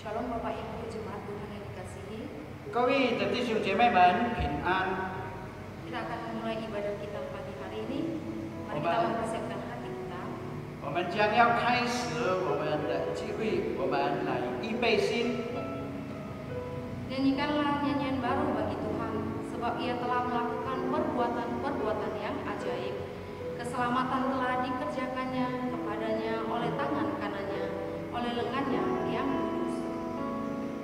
Shalom Bapak Ibu Jemaat Tuhan yang dikasihi. 各位的弟兄姐妹们平安。 Kita akan memulai ibadah kita pagi hari ini. Mari kita mempersiapkan hati kita. 我们将要开始我们的聚会，我们来预备心。 Nyanyikanlah nyanyian baru bagi Tuhan, sebab Ia telah melakukan perbuatan-perbuatan yang ajaib. Keselamatan telah dikerjakannya kepadanya oleh tangan kanannya, oleh lengannya yang lurus.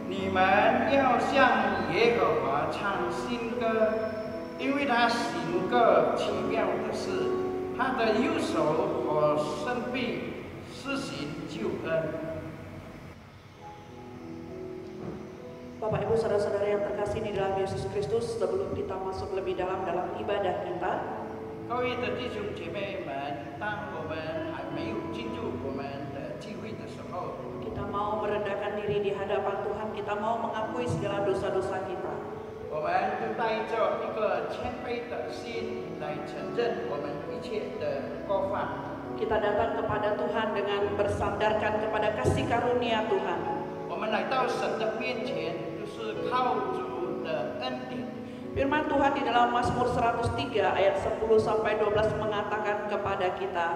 你们要向耶和华唱新歌，因为他行个奇妙的事，他的右手和身臂施行救恩。 Bapak Ibu saudara-saudara yang terkasih di dalam Yesus Kristus, sebelum kita masuk lebih dalam ibadah kita, 各位的弟兄姐妹们，当我们还没有进入我们的聚会的时候， kita mau merendahkan diri di hadapan Tuhan, kita mau mengakui segala dosa-dosa kita. 我们就带着一个谦卑的心来承认我们一切的过犯。 Kita datang kepada Tuhan dengan bersandarkan kepada kasih karunia Tuhan. 我们来到神的面前，就是靠主的恩典。 Firman Tuhan di dalam Mazmur 103 ayat 10 sampai 12 mengatakan kepada kita,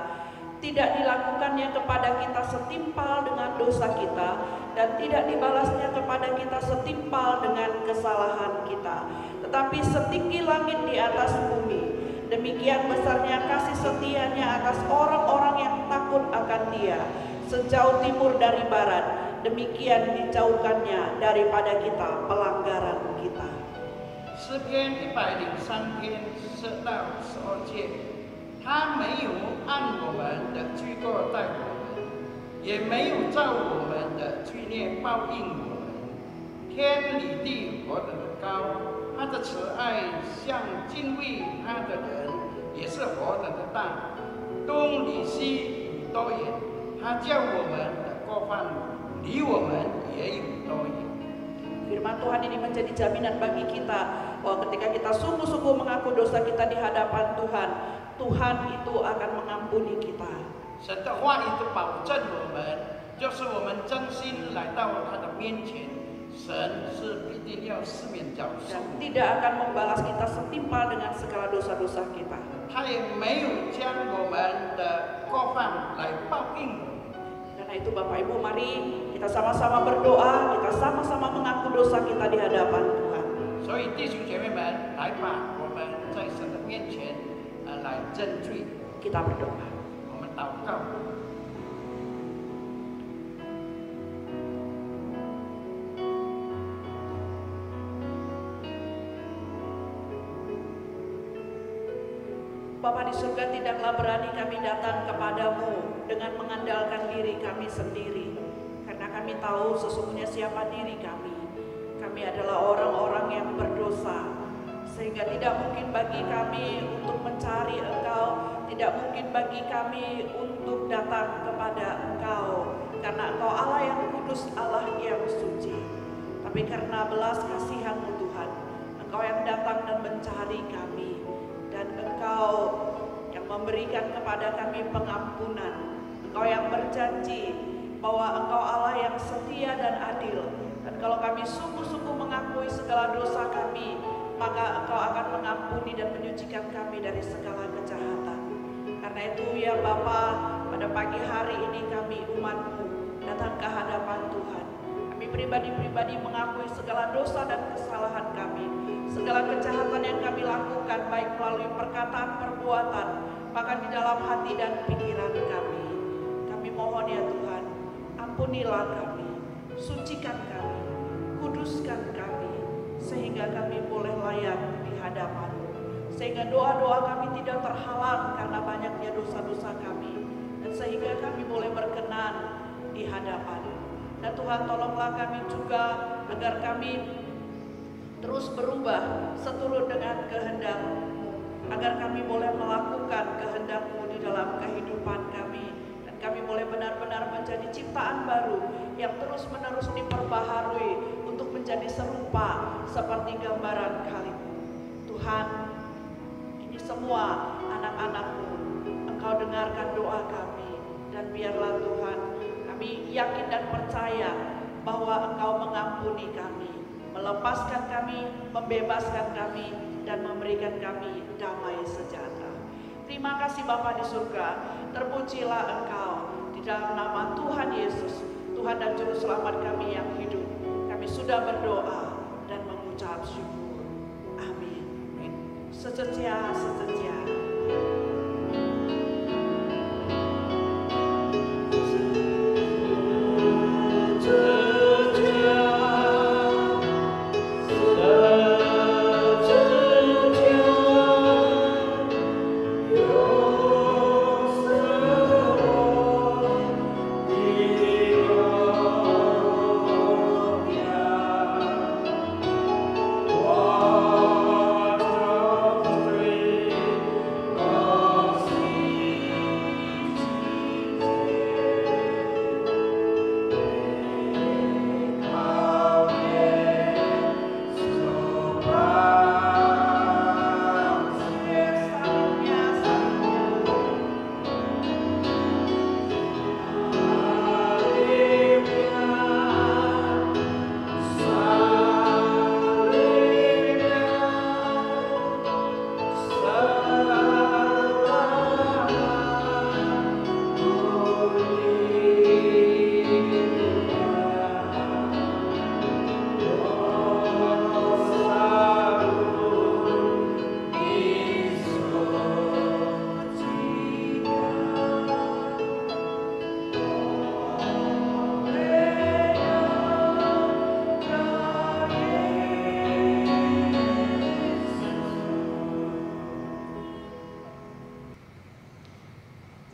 tidak dilakukannya kepada kita setimpal dengan dosa kita, dan tidak dibalasnya kepada kita setimpal dengan kesalahan kita, tetapi setinggi langit di atas bumi, demikian besarnya kasih setianya atas orang-orang yang takut akan Dia. Sejauh timur dari barat, demikian dijauhkannya daripada kita pelanggaran kita. 诗篇103篇10到12节，他没有按我们的罪过待我们，也没有照我们的罪孽报应我们。天离地何等的高，他的慈爱向敬畏他的人也是何等的大。东离西有多远，他叫我们的过犯离我们也有多远。 Firman Tuhan ini menjadi jaminan bagi kita bahwa ketika kita sungguh-sungguh mengaku dosa kita di hadapan Tuhan, Tuhan itu akan mengampuni kita. 神的话语就保证我们，就是我们真心来到他的面前，神是必定要赦免饶恕 Dan，tidak akan membalas kita setimpal dengan segala dosa-dosa kita. 他也没有将我们的过犯来报应我们。 Karena itu Bapak Ibu, mari kita sama-sama berdoa, kita sama-sama mengaku dosa kita di hadapan Tuhan. 所以弟兄姐妹们，来吧，我们在神的面前来认罪， Kita berdoa. 我们祷告。 Bapa di surga, tidaklah berani kami datang kepadamu dengan mengandalkan diri kami sendiri. Karena kami tahu sesungguhnya siapa diri kami. Kami adalah orang-orang yang berdosa. Sehingga tidak mungkin bagi kami untuk mencari Engkau. Tidak mungkin bagi kami untuk datang kepada Engkau. Karena Engkau Allah yang kudus, Allah yang suci. Tapi karena belas kasihan-Mu Tuhan, Engkau yang datang dan mencari kami. Dan Engkau yang memberikan kepada kami pengampunan. Engkau yang berjanji bahwa Engkau Allah yang setia dan adil. Dan kalau kami sungguh-sungguh mengakui segala dosa kami, maka Engkau akan mengampuni dan menyucikan kami dari segala kejahatan. Karena itu ya Bapa, pada pagi hari ini kami umat-Mu datang ke hadapan Tuhan. Kami pribadi-pribadi mengakui segala dosa dan kesalahan kami. Segala kejahatan yang kami lakukan, baik melalui perkataan, perbuatan, bahkan di dalam hati dan pikiran kami. Kami mohon ya Tuhan, ampunilah kami, sucikan kami, kuduskan kami, sehingga kami boleh layak di hadapan-Mu. Sehingga doa-doa kami tidak terhalang karena banyaknya dosa-dosa kami. Dan sehingga kami boleh berkenan di hadapan-Mu. Dan Tuhan tolonglah kami juga agar kami terus berubah seturut dengan kehendak-Mu, agar kami boleh melakukan kehendak-Mu di dalam kehidupan kami, dan kami boleh benar-benar menjadi ciptaan baru yang terus-menerus diperbaharui untuk menjadi serupa seperti gambaran Kalimu. Tuhan, ini semua anak-anak-Mu, Engkau dengarkan doa kami, dan biarlah Tuhan kami yakin dan percaya bahwa Engkau mengampuni kami, melepaskan kami, membebaskan kami, dan memberikan kami damai sejahtera. Terima kasih Bapa di surga, terpujilah Engkau di dalam nama Tuhan Yesus, Tuhan dan Juru Selamat kami yang hidup. Kami sudah berdoa dan mengucap syukur. Amin. Sejahtera.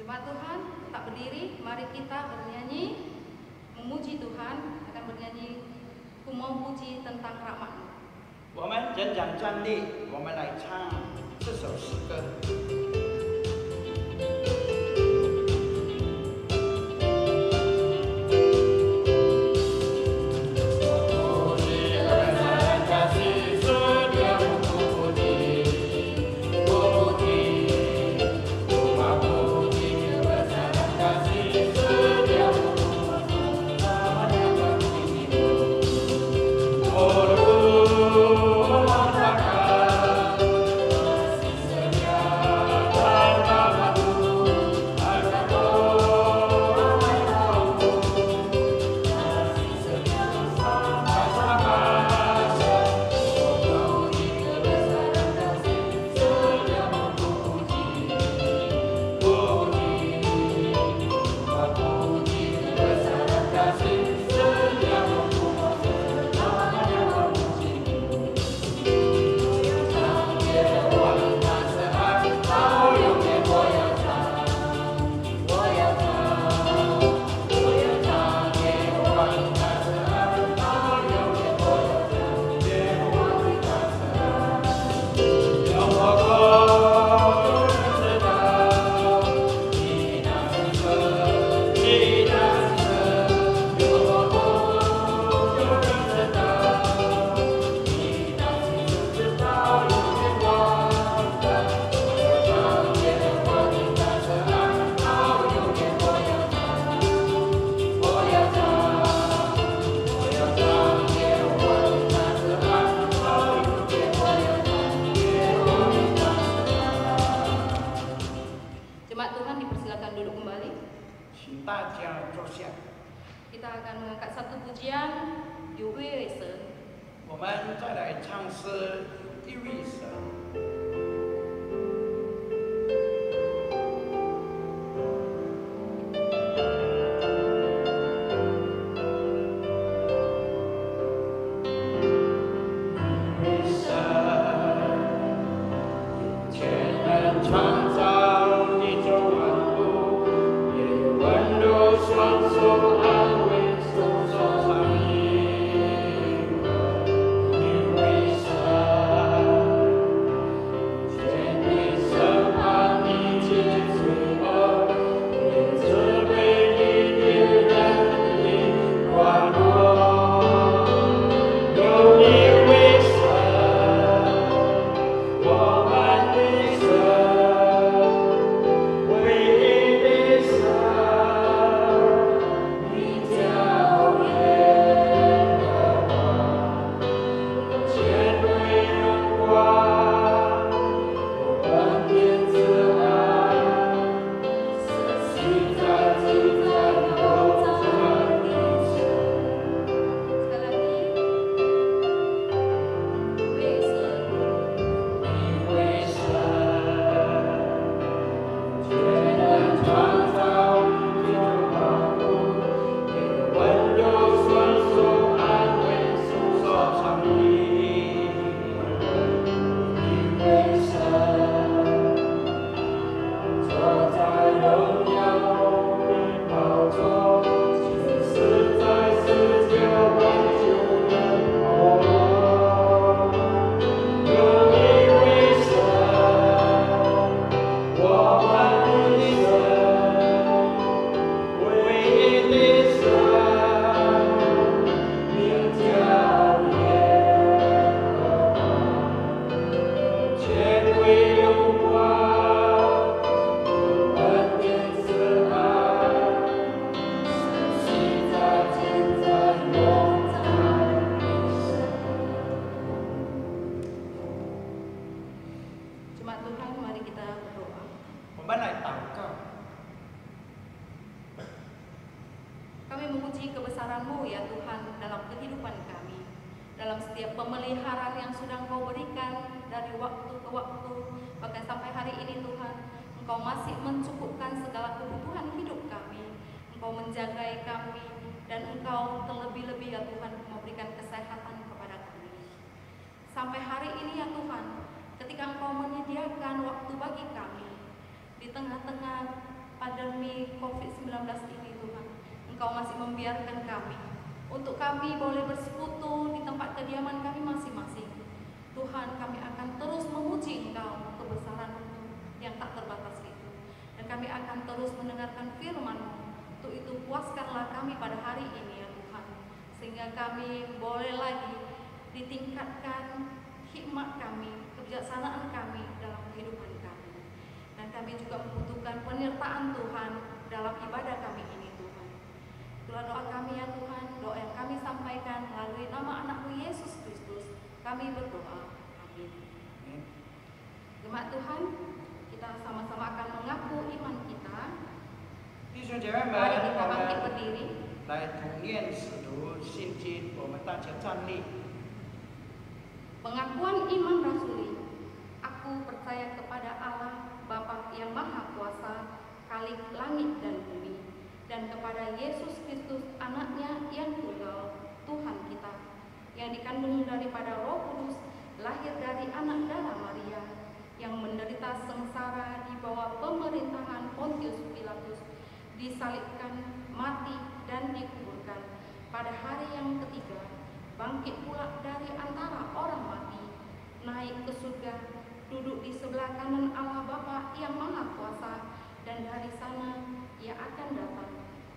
Jemaat Tuhan, tetap berdiri, mari kita bernyanyi, memuji Tuhan, akan bernyanyi Ku Mau Puji tentang Rahmat-Mu. 我们人人站立，我们来唱这首诗歌。 Kita akan mengangkat satu pujian, Yuwe Sen. 我们再来唱诗一位神。 你 ya Tuhan dalam kehidupan kami. Dalam setiap pemeliharaan yang sudah Engkau berikan dari waktu ke waktu, bahkan sampai hari ini Tuhan, Engkau masih mencukupkan segala kebutuhan hidup kami. Engkau menjagai kami, dan Engkau terlebih-lebih ya Tuhan memberikan kesehatan kepada kami. Sampai hari ini ya Tuhan, ketika Engkau menyediakan waktu bagi kami di tengah-tengah pandemi COVID-19 ini Tuhan, Engkau masih membiarkan kami untuk kami boleh bersekutu di tempat kediaman kami masing-masing. Tuhan, kami akan terus memuji Engkau kebesaran yang tak terbatas itu, dan kami akan terus mendengarkan firman-Mu. Untuk itu puaskanlah kami pada hari ini ya Tuhan, sehingga kami boleh lagi ditingkatkan hikmat kami, kebijaksanaan kami dalam kehidupan kami. Dan kami juga membutuhkan penyertaan Tuhan dalam ibadah kami ini Tuhan. Itulah doa kami ya Tuhan, doa yang kami sampaikan melalui nama anak-Mu Yesus Kristus. Kami berdoa, amin. Jemaat Tuhan, kita sama-sama akan mengaku iman kita. 弟兄姐妹们， Mari kita 我 bangkit 们 berdiri. 来统念使徒信经，我们大家站立。 Pengakuan iman rasuli. Aku percaya kepada Allah, Bapa yang Maha Kuasa, Khalik langit dan bumi, dan kepada Yesus Kristus, Anaknya yang tunggal, Tuhan kita, yang dikandung daripada Roh Kudus, lahir dari anak darah Maria, yang menderita sengsara di bawah pemerintahan Pontius Pilatus, disalibkan, mati, dan dikuburkan. Pada hari yang ketiga, bangkit pula dari antara orang mati, naik ke surga, duduk di sebelah kanan Allah Bapa yang Maha Kuasa, dan dari sana Ia akan datang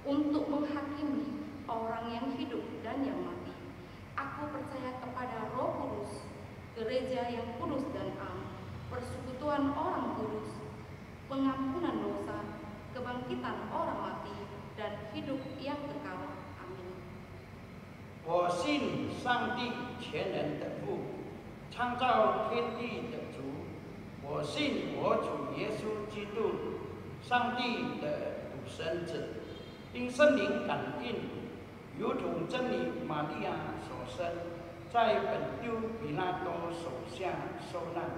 untuk menghakimi orang yang hidup dan yang mati. Aku percaya kepada Roh Kudus, gereja yang kudus dan am, persekutuan orang kudus, pengampunan dosa, kebangkitan orang mati, dan hidup yang kekal. Amin. 我信上帝全能的父，创造天地的主。我信我主耶稣基督，上帝的独生子，因圣灵感应，如同真理玛利亚所生，在本丢比拉多手下受难，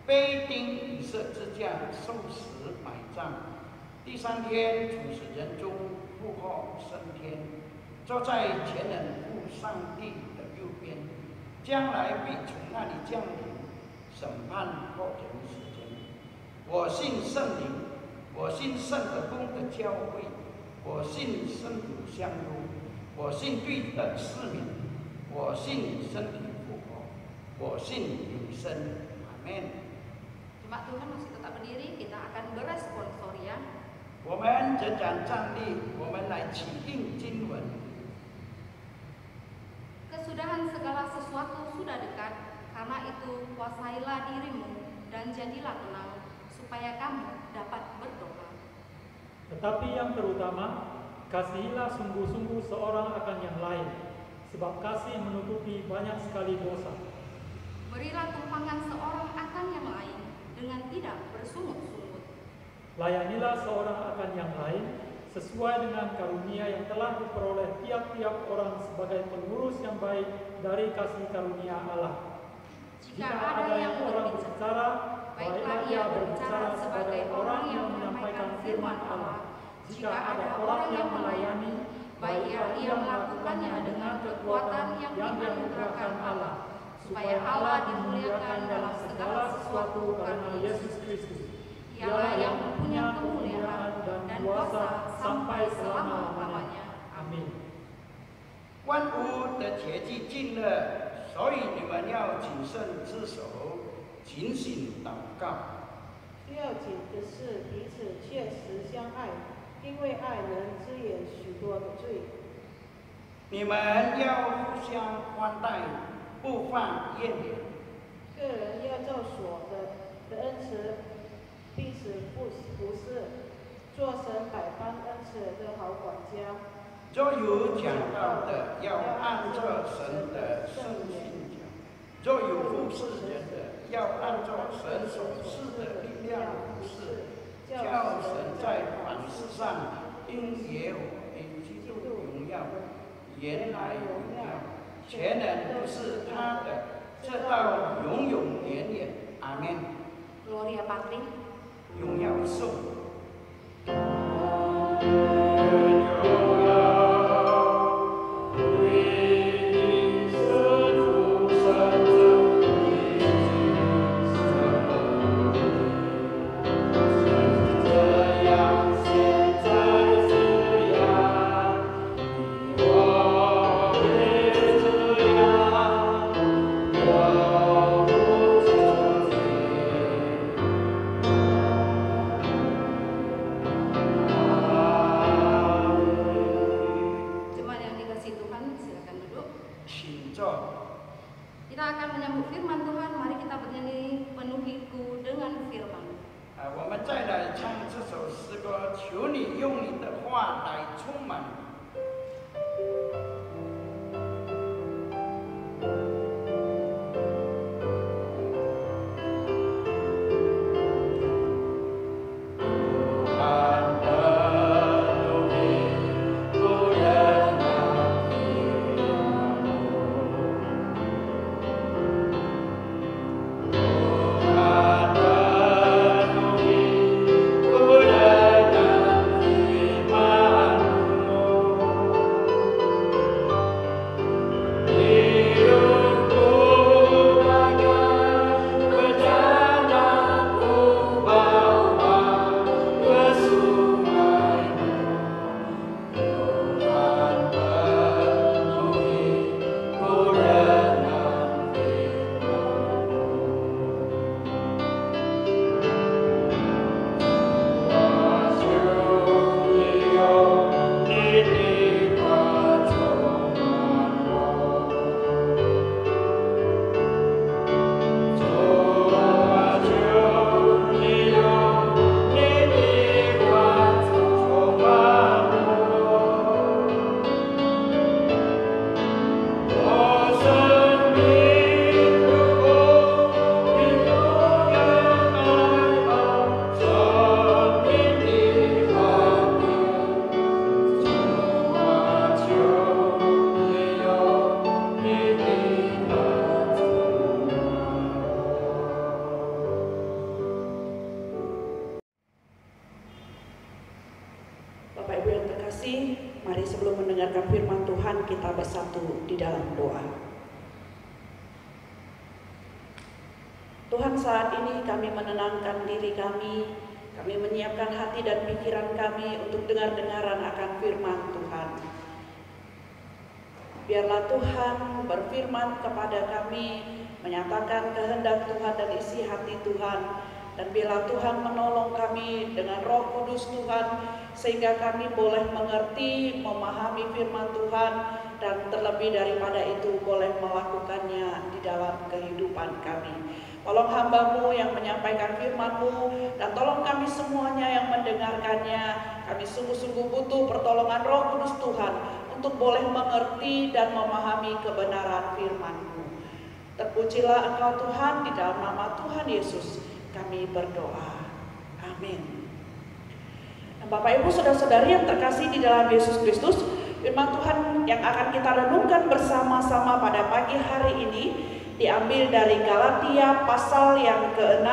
被钉以色之架，受死埋葬。第三天从死人中复活升天，坐在全能父上帝的右边，将来必从那里降临，审判后人世间。我信圣灵，我信圣的公的教会，我信圣徒相拥，我信对的赐名，我信身体复活，我信永生。阿门。 Jemaat Tuhan masih tetap berdiri, kita akan beresponsorian. 我们仍然站立，我们来起应经文。 Kesudahan segala sesuatu sudah dekat, karena itu kuasailah dirimu dan jadilah tenang, supaya kamu dapat berdoa. Tetapi yang terutama, kasihilah sungguh-sungguh seorang akan yang lain, sebab kasih menutupi banyak sekali dosa. Berilah tumpangan seorang akan yang lain, dengan tidak bersungut-sungut. Layanilah seorang akan yang lain, sesuai dengan karunia yang telah diperoleh tiap-tiap orang sebagai pengurus yang baik dari kasih karunia Allah. Jika ada yang orang berbicara, baiklah ia berbicara sebagai orang yang menyampaikan firman Allah. Jika ada orang yang melayani, baiklah ia melakukannya dengan kekuatan yang dianugerahkan Allah, supaya Allah dimuliakan dalam segala sesuatu karena Yesus Kristus. Dialah yang mempunyai kemuliaan dan kuasa sampai selama-lamanya. Amin. 万物的节期近了，所以你们要谨慎自守，警醒祷告。要紧的是彼此切实相爱，因为爱能遮掩许多的罪。你们要互相宽待，不犯怨言。个人要照所的恩慈，彼此不是，做神百般恩赐的好管家。若有讲道的，要按照神的圣训讲；若有服侍人的，要按照神所赐的力量服侍，叫神在凡事上因耶和华基督荣耀，原来荣耀、全能都是他的，直到永永远远。阿门。 Gloria Patri. 荣耀颂。 Kita akan menyambut firman Tuhan. Mari kita bernyanyi penuh hidupku dengan firman. 我们再来唱这首诗歌，求你用你的话来充满。 Bapak Ibu yang terkasih, mari sebelum mendengarkan firman Tuhan kita bersatu di dalam doa. Tuhan, saat ini kami menenangkan diri kami menyiapkan hati dan pikiran kami untuk dengar-dengaran akan firman Tuhan. Biarlah Tuhan berfirman kepada kami, menyatakan kehendak Tuhan dan isi hati Tuhan. Dan biarlah Tuhan menolong kami dengan Roh Kudus Tuhan, sehingga kami boleh mengerti, memahami firman Tuhan, dan terlebih daripada itu boleh melakukannya di dalam kehidupan kami. Tolong hamba-Mu yang menyampaikan firman-Mu, dan tolong kami semuanya yang mendengarkannya. Kami sungguh-sungguh butuh pertolongan Roh Kudus Tuhan untuk boleh mengerti dan memahami kebenaran firman-Mu. Terpujilah Engkau Tuhan, di dalam nama Tuhan Yesus kami berdoa. Amin. Nah, Bapak Ibu saudara-saudari yang terkasih di dalam Yesus Kristus, firman Tuhan yang akan kita renungkan bersama-sama pada pagi hari ini diambil dari Galatia pasal yang ke-6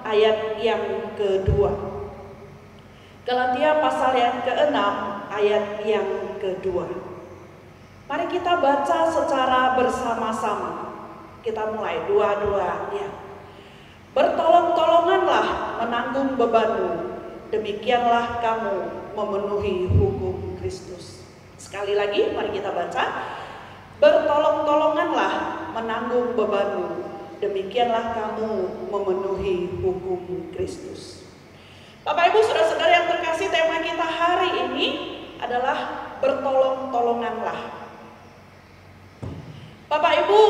ayat yang ke-2. Galatia pasal yang ke-6 ayat yang ke-2. Mari kita baca secara bersama-sama. Kita mulai dua-dua ya. Bertolong-tolonganlah menanggung bebanmu, demikianlah kamu memenuhi hukum Kristus. Sekali lagi mari kita baca. Bertolong-tolonganlah menanggung bebanmu, demikianlah kamu memenuhi hukum Kristus. Bapak Ibu saudara-saudara yang terkasih, tema kita hari ini adalah bertolong-tolonganlah. Bapak Ibu,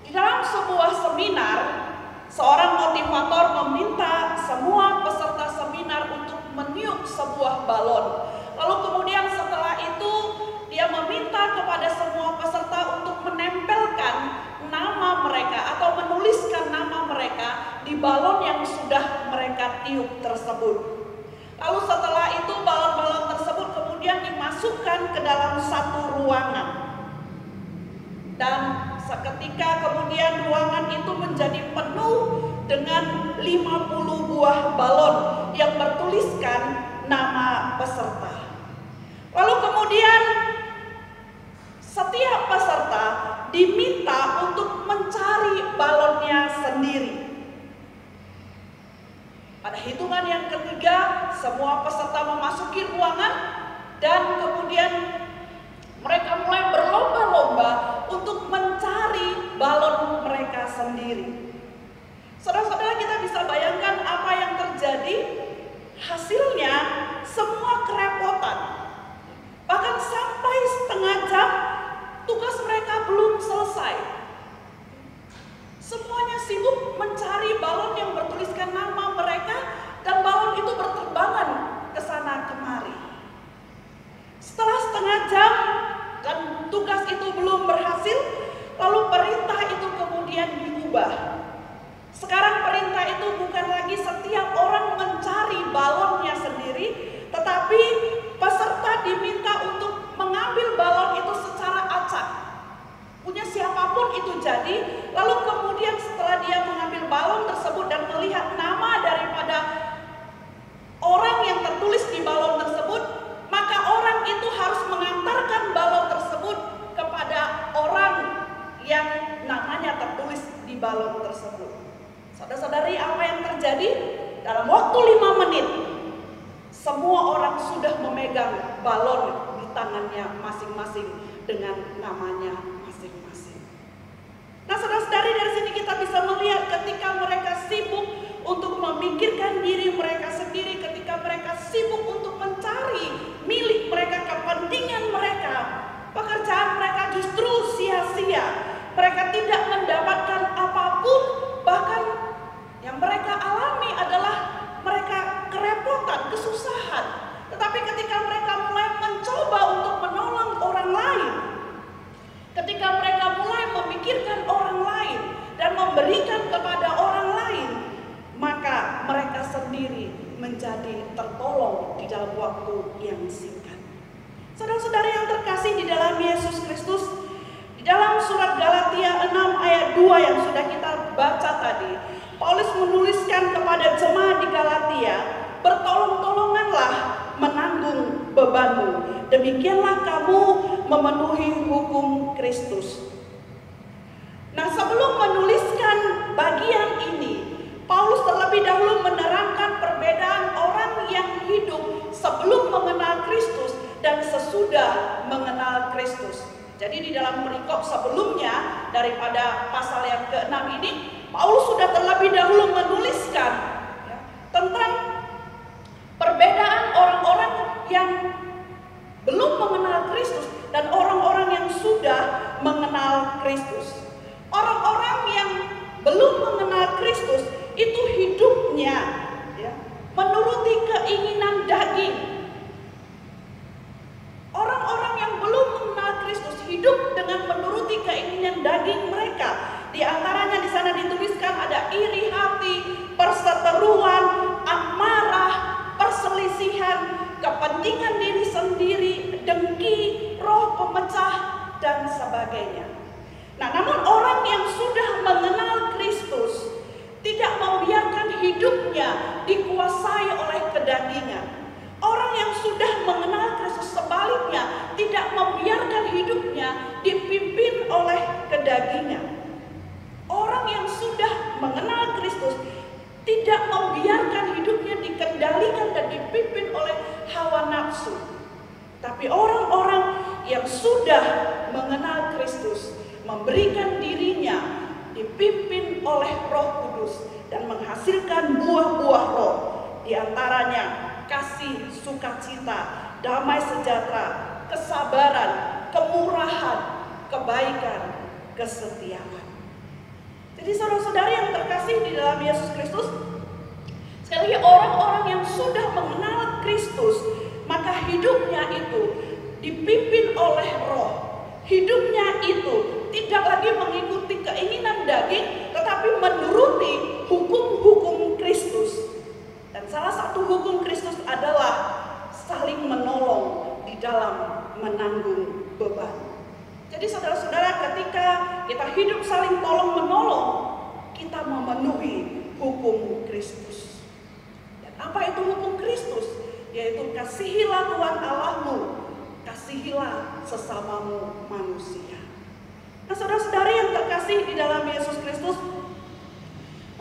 di dalam sebuah seminar, seorang motivator meminta semua peserta seminar untuk meniup sebuah balon. Lalu kemudian setelah itu dia meminta kepada semua peserta untuk menempelkan nama mereka atau menuliskan nama mereka di balon yang sudah mereka tiup tersebut. Lalu setelah itu balon-balon tersebut kemudian dimasukkan dimasukkan ke dalam satu ruangan. Dan seketika kemudian ruangan itu menjadi penuh dengan 50 buah balon yang bertuliskan nama peserta. Lalu kemudian setiap peserta diminta untuk mencari balonnya sendiri. Pada hitungan yang ketiga, semua peserta memasuki ruangan dan kemudian mereka mulai berlomba-lomba untuk mencari balon mereka sendiri. Saudara-saudara, kita bisa bayangkan apa yang terjadi. Hasilnya semua kerepotan. Bahkan sampai setengah jam tugas mereka belum selesai. Semuanya sibuk mencari balon yang bertuliskan nama mereka, dan balon itu berterbangan ke sana kemari. Setelah setengah jam dan tugas itu belum berhasil, lalu perintah itu kemudian diubah. Sekarang perintah itu bukan lagi setiap orang mencari balonnya sendiri, tetapi peserta diminta untuk mengambil balon itu secara acak. Punya siapapun itu jadi, lalu kemudian setelah dia mengambil balon tersebut dan melihat nama daripada orang yang tertulis di balon tersebut, maka orang itu harus mengantarkan balon tersebut kepada orang yang namanya tertulis di balon tersebut. Saudara-saudari, apa yang terjadi? Dalam waktu 5 menit, semua orang sudah memegang balon di tangannya masing-masing dengan namanya masing-masing. Nah, saudara-saudari, dari sini kita bisa melihat ketika mereka sibuk untuk memikirkan diri mereka sendiri, ketika mereka sibuk untuk mencari milik mereka, kepentingan mereka, pekerjaan mereka justru sia-sia. Mereka tidak mendapatkan apapun, bahkan yang mereka alami adalah mereka kerepotan, kesusahan. Tetapi ketika mereka mulai mencoba untuk menolong orang lain, ketika mereka mulai memikirkan orang lain dan memberikan kepada orang lain, maka mereka sendiri menjadi tertolong di dalam waktu yang singkat. Saudara-saudara yang terkasih di dalam Yesus Kristus, di dalam surat Galatia 6 ayat 2 yang sudah kita baca tadi, Paulus menuliskan kepada jemaat di Galatia, bertolong-tolonganlah menanggung bebanmu, demikianlah kamu memenuhi hukum Kristus. Nah, sebelum menuliskan bagian ini, Paulus terlebih dahulu menerangkan perbedaan orang yang hidup sebelum mengenal Kristus dan sesudah mengenal Kristus. Jadi di dalam perikop sebelumnya daripada pasal yang ke-6 ini, Paulus sudah terlebih dahulu menuliskan tentang perbedaan orang-orang yang belum mengenal Kristus dan orang-orang yang sudah mengenal Kristus. Orang-orang yang belum mengenal Kristus itu hidupnya menuruti keinginan daging. Orang-orang yang belum mengenal Kristus hidup dengan menuruti keinginan daging mereka. Di antaranya di sana dituliskan ada iri hati, perseteruan, amarah, perselisihan, kepentingan diri sendiri, dengki, roh pemecah, dan sebagainya. Nah, namun orang yang sudah mengenal Kristus tidak membiarkan hidupnya dikuasai oleh kedagingan. Orang yang sudah mengenal Kristus sebaliknya tidak membiarkan hidupnya dipimpin oleh kedagingan. Orang yang sudah mengenal Kristus tidak membiarkan hidupnya dikendalikan dan dipimpin oleh hawa nafsu. Tapi orang-orang yang sudah mengenal Kristus memberikan dirinya dipimpin oleh Roh Kudus dan menghasilkan buah-buah roh, di antaranya kasih, sukacita, damai sejahtera, kesabaran, kemurahan, kebaikan, kesetiaan. Jadi saudara-saudara yang terkasih di dalam Yesus Kristus, sekali lagi orang-orang yang sudah mengenal Kristus, maka hidupnya itu dipimpin oleh Roh. Hidupnya itu tidak lagi mengikuti keinginan daging, tetapi menuruti hukum-hukum Kristus. Dan salah satu hukum Kristus adalah saling menolong di dalam menanggung beban. Jadi saudara-saudara, ketika kita hidup saling tolong-menolong, kita memenuhi hukum Kristus. Dan apa itu hukum Kristus? Yaitu kasihilah Tuhan Allahmu, kasihilah sesamamu manusia. Nah, saudara-saudari yang terkasih di dalam Yesus Kristus,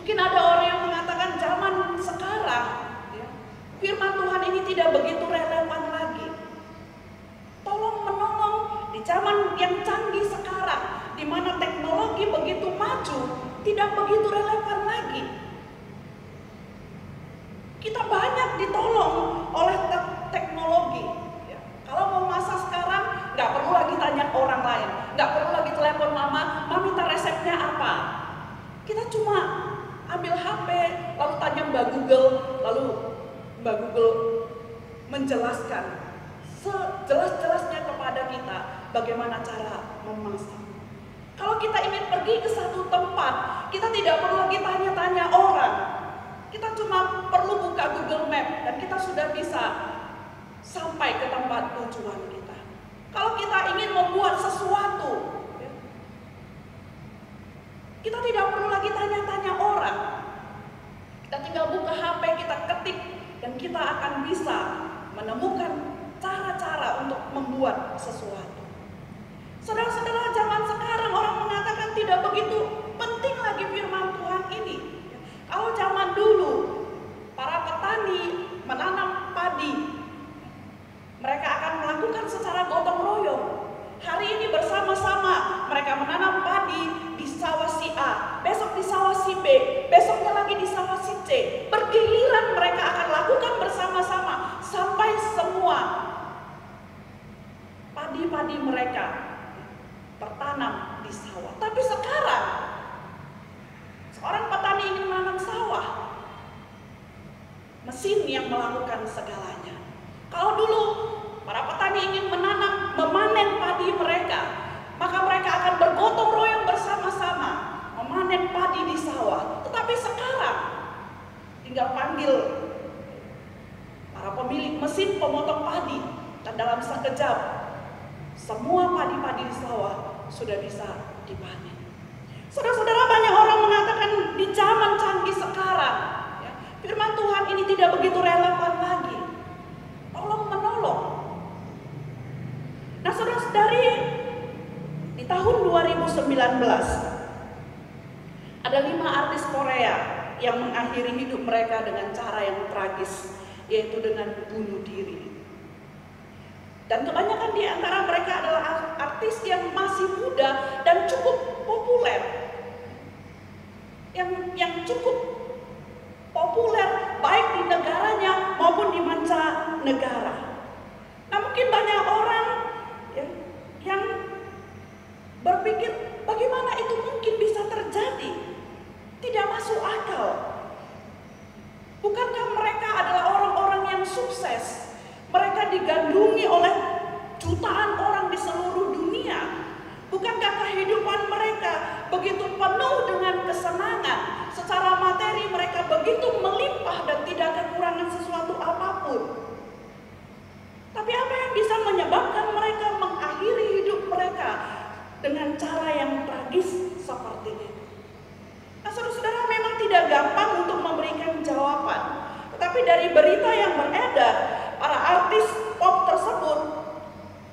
mungkin ada orang yang mengatakan zaman sekarang, ya, firman Tuhan ini tidak begitu relevan lagi. Tolong menolong di zaman yang canggih sekarang, di mana teknologi begitu maju, tidak begitu relevan lagi. Kita banyak ditolong oleh teknologi. Ya. Kalau mau masak sekarang, nggak perlu lagi tanya orang lain, nggak perlu lagi telepon mama minta resepnya apa. Kita cuma ambil HP, lalu tanya Mbak Google, lalu Mbak Google menjelaskan sejelas-jelasnya kepada kita bagaimana cara memasak. Kalau kita ingin pergi ke satu tempat, kita tidak perlu lagi tanya-tanya orang. Kita cuma perlu buka Google Map dan kita sudah bisa sampai ke tempat tujuan kita. Kalau kita ingin membuat sesuatu, kita tidak perlu lagi tanya-tanya orang. Kita tinggal buka HP, kita ketik, dan kita akan bisa menemukan cara-cara untuk membuat sesuatu. Saudara-saudara, zaman sekarang orang mengatakan tidak begitu penting lagi firman Tuhan ini. Kalau zaman dulu, para petani menanam padi, mereka akan melakukan secara gotong royong. Hari ini bersama-sama mereka menanam padi di sawah si A, besok di sawah si B, besoknya lagi di sawah si C. Bergiliran mereka akan lakukan bersama-sama sampai semua padi-padi mereka tertanam di sawah. Tapi sekarang seorang petani ingin menanam sawah, mesin yang melakukan segalanya. Kalau dulu para petani ingin memanen padi mereka, maka mereka akan bergotong royong bersama-sama memanen padi di sawah. Tetapi sekarang tinggal panggil para pemilik mesin pemotong padi, dan dalam sekejap semua padi-padi di sawah sudah bisa dipanen. Saudara-saudara, banyak orang mengatakan di zaman canggih sekarang, ya, firman Tuhan ini tidak begitu relevan lagi. Tolong menolong. Nah, saudara-saudari, di tahun 2019 ada 5 artis Korea yang mengakhiri hidup mereka dengan cara yang tragis, yaitu dengan bunuh diri. Dan kebanyakan di antara mereka adalah artis yang masih muda dan cukup populer, yang cukup populer baik di negaranya maupun di mancanegara. Nah, mungkin banyak orang yang berpikir bagaimana itu mungkin bisa terjadi, tidak masuk akal. Bukankah mereka adalah orang-orang yang sukses? Mereka digandrungi oleh jutaan orang di seluruh dunia. Bukankah kehidupan mereka begitu penuh dengan kesenangan? Secara materi mereka begitu melimpah dan tidak kekurangan sesuatu apapun. Tapi apa yang bisa menyebabkan mereka mengakhiri hidup mereka dengan cara yang tragis seperti ini? Nah, saudara-saudara, memang tidak gampang untuk memberikan jawaban. Tetapi dari berita yang beredar, para artis pop tersebut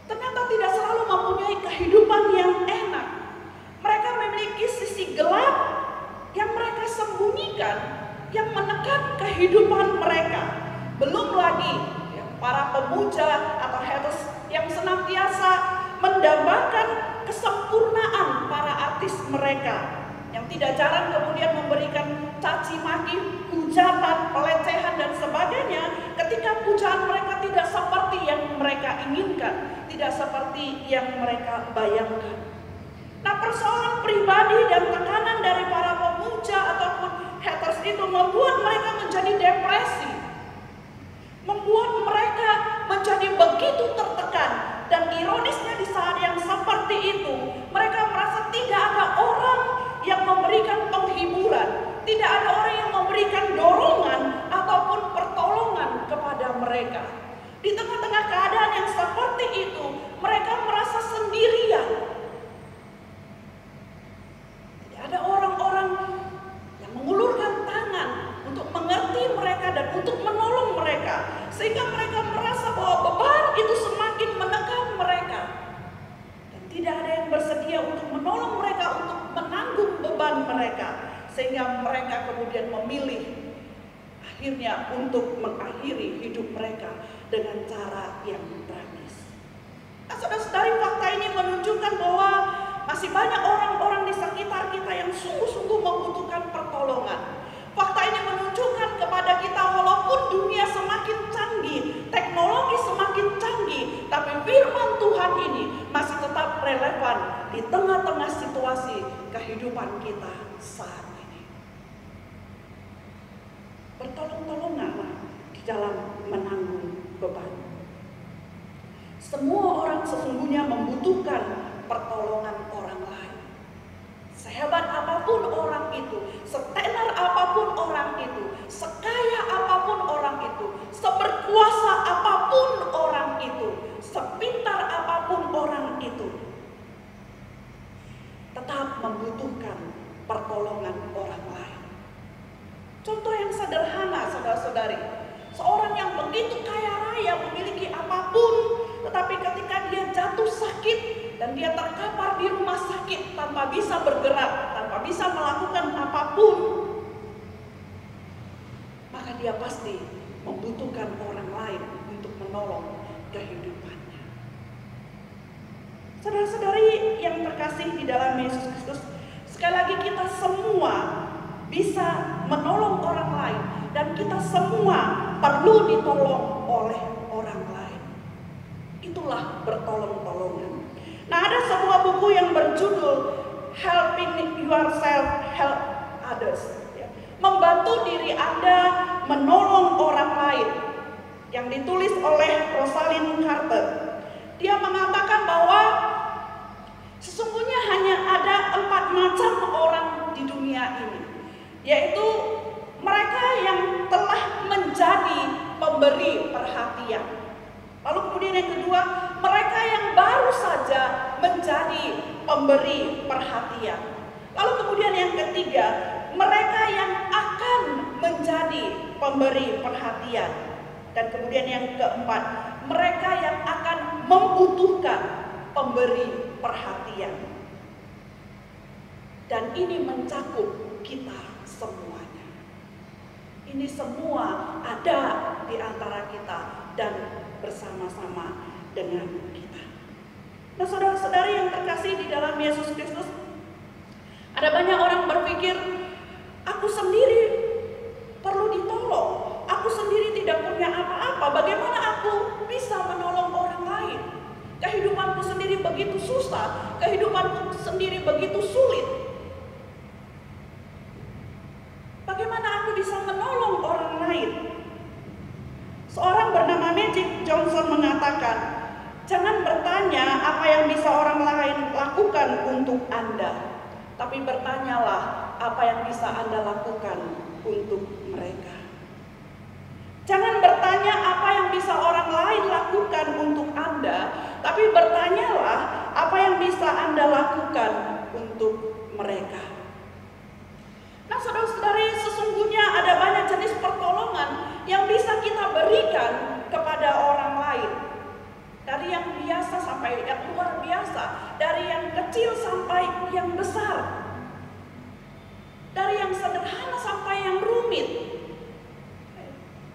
ternyata tidak selalu mempunyai kehidupan yang enak. Mereka memiliki sisi gelap yang mereka sembunyikan, yang menekan kehidupan mereka. Belum lagi para pemuja atau haters yang senantiasa mendambakan kesempurnaan para artis mereka, yang tidak jarang kemudian memberikan caci maki, hujatan, pelecehan dan sebagainya ketika pujaan mereka tidak seperti yang mereka inginkan, tidak seperti yang mereka bayangkan. Nah, persoalan pribadi dan tekanan dari para pemuja ataupun haters itu membuat mereka menjadi depresi, membuat mereka menjadi begitu tertekan. Dan ironisnya di saat yang seperti itu, mereka merasa tidak ada orang yang memberikan penghiburan, tidak ada orang yang memberikan dorongan ataupun pertolongan kepada mereka. Di tengah-tengah keadaan yang seperti bersedia untuk menolong mereka untuk menanggung beban mereka, sehingga mereka kemudian memilih akhirnya untuk mengakhiri hidup mereka dengan cara yang tragis. Nah, saudara-saudari, fakta ini menunjukkan bahwa masih banyak orang-orang di sekitar kita yang sungguh-sungguh membutuhkan pertolongan. Fakta ini menunjukkan kepada kita walaupun dunia semakin canggih, teknologi semakin canggih, tapi firman Tuhan ini masih tetap relevan di tengah-tengah situasi kehidupan kita saat ini. Bertolong-tolonganlah di dalam menanggung beban. Semua orang sesungguhnya membutuhkan pertolongan orang lain. Sehebat apapun orang itu, setenar apapun orang itu, sekaya apapun orang itu, seberkuasa apapun orang itu, sepintar apapun orang itu, tetap membutuhkan pertolongan orang lain. Contoh yang sederhana, saudara-saudari, seorang yang begitu kaya raya, memiliki apapun, tetapi ketika dia jatuh sakit dan dia terkapar di rumah sakit tanpa bisa bergerak, tanpa bisa melakukan apapun, maka dia pasti membutuhkan orang lain untuk menolong kehidupannya. Saudara-saudari yang terkasih di dalam Yesus Kristus, sekali lagi kita semua bisa menolong orang lain dan kita semua perlu ditolong oleh orang lain. Itulah bertolong-tolongan. Nah, ada sebuah buku yang berjudul Helping Yourself, Help Others, ya. Membantu diri Anda menolong orang lain, yang ditulis oleh Rosalind Carter. Dia mengatakan bahwa sesungguhnya hanya ada 4 macam orang di dunia ini, yaitu mereka yang telah menjadi pemberi perhatian. Lalu kemudian yang kedua, mereka yang baru saja menjadi pemberi perhatian. Lalu kemudian yang ketiga, mereka yang akan menjadi pemberi perhatian. Dan kemudian yang keempat, mereka yang akan membutuhkan pemberi perhatian. Dan ini mencakup kita semuanya. Ini semua ada di antara kita dan bersama-sama dengan kita. Nah, saudara-saudari yang terkasih di dalam Yesus Kristus, ada banyak orang berpikir, aku sendiri perlu ditolong, aku sendiri tidak punya apa-apa, bagaimana aku bisa menolong orang lain? Kehidupanku sendiri begitu susah, kehidupanku sendiri begitu sulit. Bagaimana aku bisa menolong orang lain? Seorang bernama Magic Johnson mengatakan, jangan bertanya apa yang bisa orang lain lakukan untuk Anda, tapi bertanyalah apa yang bisa Anda lakukan untuk mereka. Jangan bertanya apa yang bisa orang lain lakukan untuk Anda, tapi bertanyalah apa yang bisa Anda lakukan untuk mereka. Nah, saudara-saudari, sesungguhnya ada banyak jenis pertolongan yang bisa kita berikan kepada orang lain. Dari yang biasa sampai yang luar biasa, dari yang kecil sampai yang besar, dari yang sederhana sampai yang rumit.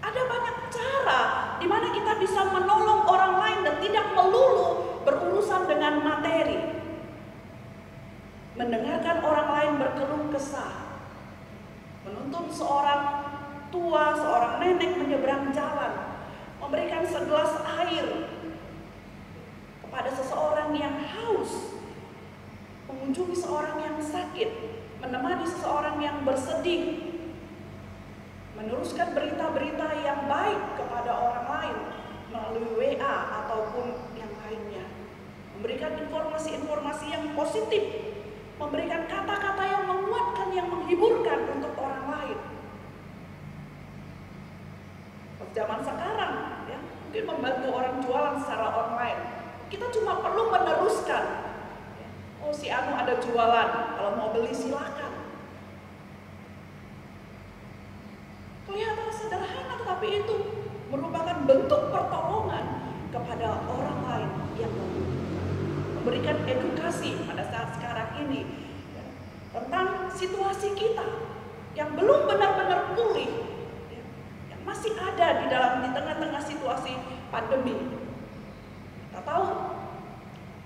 Ada banyak cara di mana kita bisa menolong orang lain dan tidak melulu berurusan dengan materi. Mendengarkan orang lain berkeluh kesah, menuntun seorang tua, seorang nenek menyeberang jalan, memberikan segelas air kepada seseorang yang haus, mengunjungi seorang yang sakit, menemani seseorang yang bersedih, meneruskan berita-berita yang baik kepada orang lain melalui WA ataupun yang lainnya, memberikan informasi-informasi yang positif, memberikan kata-kata yang menguatkan, yang menghiburkan untuk orang lain. Zaman sekarang, ya, mungkin membantu orang jualan secara online, kita cuma perlu meneruskan. Oh, si Anu ada jualan, kalau mau beli silakan. Kelihatan sederhana, tetapi itu merupakan bentuk pertolongan kepada orang lain yang membutuhkan. memberikan edukasi pada saat sekarang ini ya, tentang situasi kita yang belum benar-benar pulih, ya, yang masih ada di tengah-tengah situasi pandemi. Kita tahu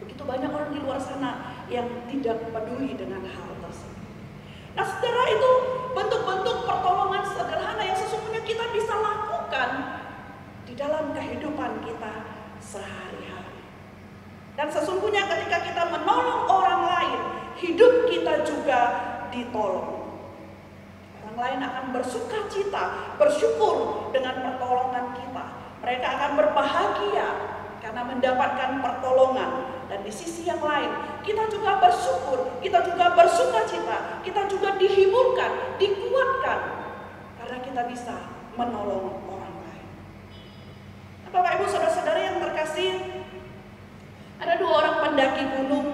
begitu banyak orang di luar sana yang tidak peduli dengan hal tersebut. Nah, saudara, itu bentuk-bentuk pertolongan sederhana yang sesungguhnya kita bisa lakukan di dalam kehidupan kita sehari-hari. Dan sesungguhnya ketika kita menolong orang lain, hidup kita juga ditolong. Orang lain akan bersuka cita, bersyukur dengan pertolongan kita. Mereka akan berbahagia karena mendapatkan pertolongan. Dan di sisi yang lain, kita juga bersyukur, kita juga bersuka cita, kita juga dihiburkan, dikuatkan karena kita bisa menolong orang lain. Nah, Bapak Ibu saudara-saudara yang terkasih, ada 2 orang pendaki gunung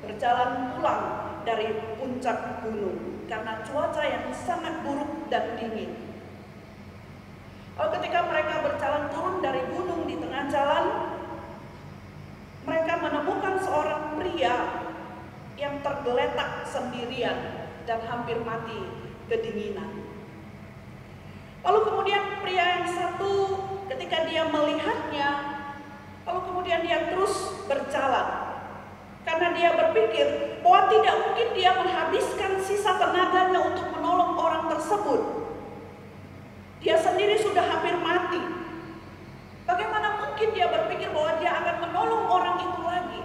berjalan pulang dari puncak gunung karena cuaca yang sangat buruk dan dingin. Lalu ketika mereka berjalan turun dari gunung, di tengah jalan mereka menemukan seorang pria yang tergeletak sendirian dan hampir mati kedinginan. Lalu kemudian pria yang satu ketika dia melihatnya, lalu kemudian dia terus berjalan. Karena dia berpikir bahwa tidak mungkin dia menghabiskan sisa tenaganya untuk menolong orang tersebut. Dia sendiri sudah hampir mati. Bagaimana mungkin dia berpikir bahwa dia akan menolong orang itu lagi?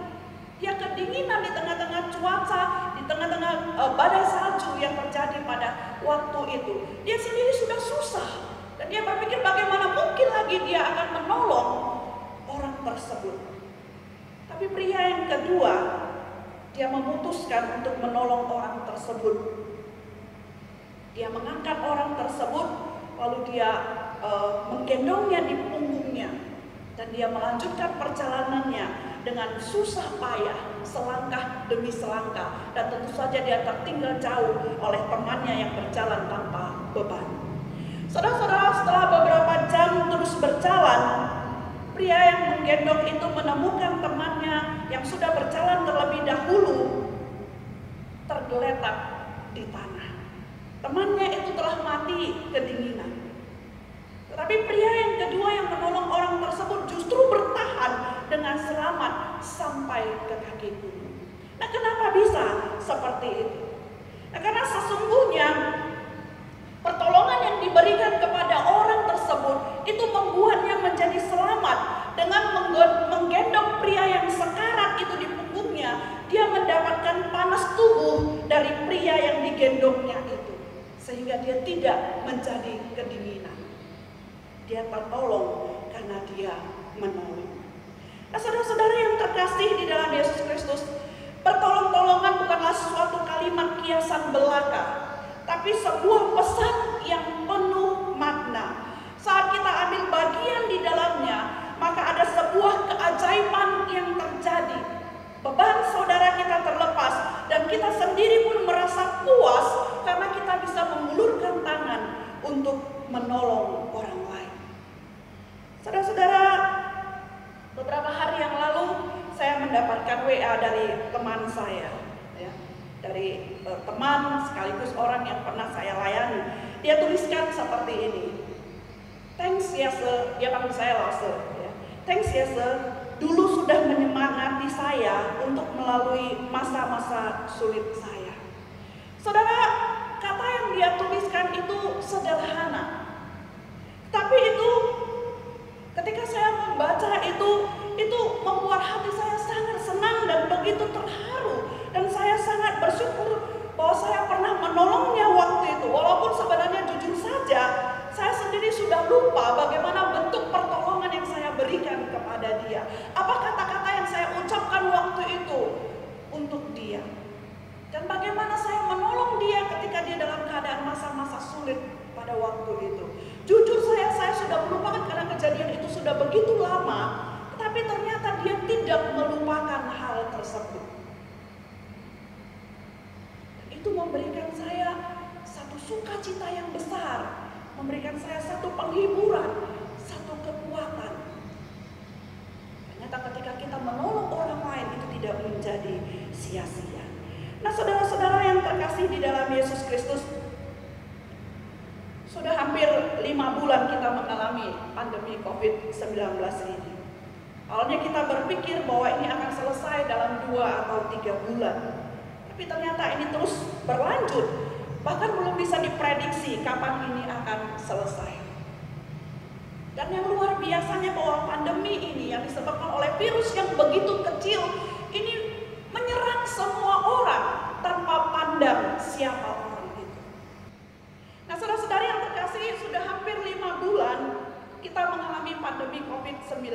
Dia kedinginan di tengah-tengah cuaca, di tengah-tengah badai salju yang terjadi pada waktu itu. Dia sendiri sudah susah. Dan dia berpikir bagaimana mungkin lagi dia akan menolong orang tersebut. Tapi pria yang kedua, dia memutuskan untuk menolong orang tersebut. Dia mengangkat orang tersebut, lalu dia menggendongnya di punggungnya, dan dia melanjutkan perjalanannya dengan susah payah, selangkah demi selangkah, dan tentu saja dia tertinggal jauh oleh temannya yang berjalan tanpa beban. Saudara-saudara, setelah beberapa jam terus berjalan, pria yang menggendong itu menemukan temannya yang sudah berjalan terlebih dahulu tergeletak di tanah. Temannya itu telah mati kedinginan. Tetapi pria yang kedua yang menolong orang tersebut justru bertahan dengan selamat sampai ke kaki gunung. Nah, kenapa bisa seperti itu? Nah, karena sesungguhnya pertolongan yang diberikan kepada orang tersebut itu membuatnya menjadi selamat. Dengan menggendong pria yang sekarat itu di punggungnya, dia mendapatkan panas tubuh dari pria yang digendongnya itu, sehingga dia tidak menjadi kedinginan. Dia tertolong karena dia menolong. Nah, saudara-saudara yang terkasih di dalam Yesus Kristus, pertolong-tolongan bukanlah suatu kalimat kiasan belaka, tapi sebuah pesan yang penuh makna. Saat kita ambil bagian di dalamnya, maka ada sebuah keajaiban yang terjadi. Beban saudara kita terlepas, dan kita sendiri pun merasa puas karena kita bisa mengulurkan tangan untuk menolong orang lain. Saudara-saudara, beberapa hari yang lalu saya mendapatkan WA dari teman saya, ya, dari teman sekaligus orang yang pernah saya layani. Dia tuliskan seperti ini, "Thanks ya sir," dia panggil saya lah sir, ya. "Thanks ya sir, dulu sudah menyemangati saya untuk melalui masa-masa sulit saya." Saudara, kata yang dia tuliskan itu sederhana, tapi itu ketika saya membaca itu membuat hati saya sangat senang dan begitu terharu, dan saya sangat bersyukur bahwa saya pernah menolongnya waktu itu. Walaupun sebenarnya jujur saja saya sendiri sudah lupa bagaimana bentuk pertolongan yang saya berikan kepada dia, apa kata-kata yang saya ucapkan waktu itu untuk dia, dan bagaimana saya menolong dia ketika dia dalam keadaan masa-masa sulit pada waktu itu. Jujur saya sudah melupakan karena kejadian itu sudah begitu lama, tetapi ternyata dia tidak melupakan hal tersebut. Itu memberikan saya satu sukacita yang besar, memberikan saya satu penghiburan, satu kekuatan. Ternyata ketika kita menolong orang lain itu tidak menjadi sia-sia. Nah, saudara-saudara yang terkasih di dalam Yesus Kristus, sudah hampir 5 bulan kita mengalami pandemi COVID-19 ini. Awalnya kita berpikir bahwa ini akan selesai dalam 2 atau 3 bulan. Tapi ternyata ini terus berlanjut. Bahkan belum bisa diprediksi kapan ini akan selesai. Dan yang luar biasanya bahwa pandemi ini yang disebabkan oleh virus yang begitu kecil ini menyerang semua orang tanpa pandang siapa orang itu. Nah, saudara-saudari yang terkasih, sudah hampir 5 bulan kita mengalami pandemi COVID-19.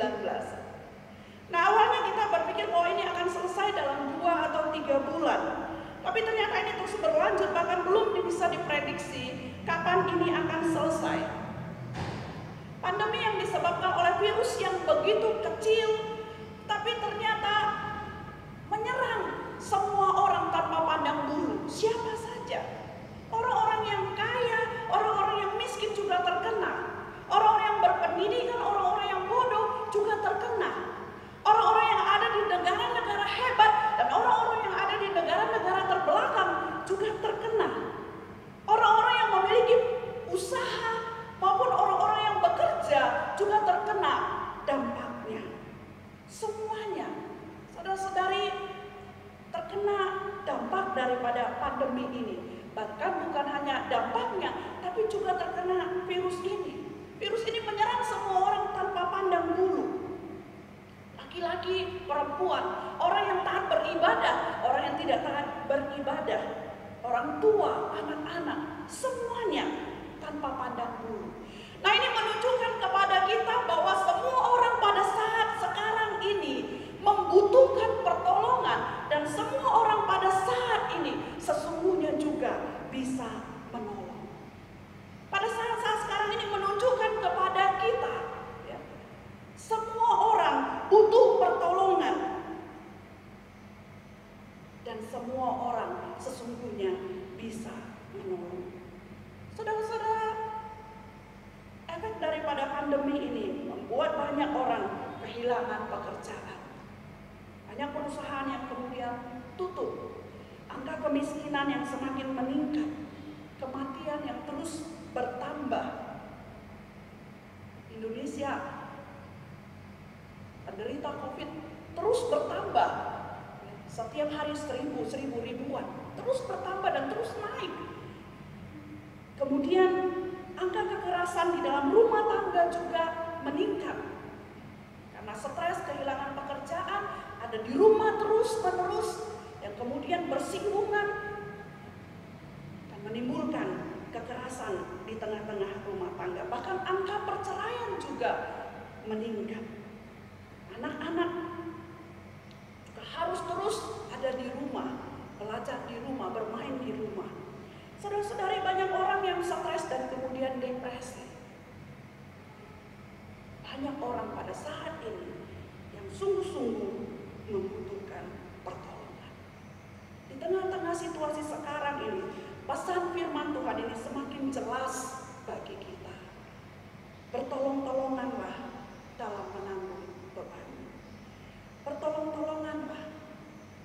Nah, awalnya kita berpikir bahwa ini akan selesai dalam 2 atau 3 bulan. Tapi ternyata ini terus berlanjut, bahkan belum bisa diprediksi kapan ini akan selesai. Pandemi yang disebabkan oleh virus yang begitu kecil, tapi ternyata menyerang semua orang tanpa pandang bulu. Siapa saja. Orang-orang yang kaya, orang-orang yang miskin juga terkena. Orang-orang yang berpendidikan, orang-orang yang bodoh juga terkena. Orang-orang yang ada di negara-negara hebat dan orang-orang yang ada di negara-negara terbelakang juga terkena. Orang-orang yang memiliki usaha maupun orang-orang yang bekerja juga terkena dampaknya. Semuanya, saudara-saudari, terkena dampak daripada pandemi ini. Bahkan bukan hanya dampaknya, tapi juga terkena virus ini. Virus ini menyerang semua orang tanpa pandang bulu. Laki-laki, perempuan, orang yang taat beribadah, orang yang tidak taat beribadah, orang tua, anak-anak, semuanya tanpa pandang bulu. Nah, ini menunjukkan kepada kita bahwa semua orang pada saat sekarang ini membutuhkan pertolongan, dan semua orang pada saat ini sesungguhnya juga bisa menolong. Pada saat-saat sekarang ini menunjukkan kepada kita, ya, semua orang butuh pertolongan, dan semua orang sesungguhnya bisa menolong. Saudara-saudara, efek daripada pandemi ini membuat banyak orang kehilangan pekerjaan. Banyak perusahaan yang kemudian tutup. Angka kemiskinan yang semakin meningkat. Kematian yang terus bertambah. Indonesia, penderita COVID terus bertambah. Setiap hari 1000 ribuan. Terus bertambah dan terus naik. Kemudian angka kekerasan di dalam rumah tangga juga meningkat. Karena stres, kehilangan pekerjaan, ada di rumah terus-menerus, yang kemudian bersinggungan dan menimbulkan kekerasan di tengah-tengah rumah tangga. Bahkan angka perceraian juga meningkat. Anak-anak juga harus terus ada di rumah, belajar di rumah, bermain di rumah. Saudara-saudari, banyak orang yang stres dan kemudian depresi. Banyak orang pada saat ini yang sungguh-sungguh membutuhkan pertolongan. Di tengah-tengah situasi sekarang ini, pesan firman Tuhan ini semakin jelas bagi kita. Bertolong-tolonganlah dalam menanggung beban. Bertolong-tolonganlah.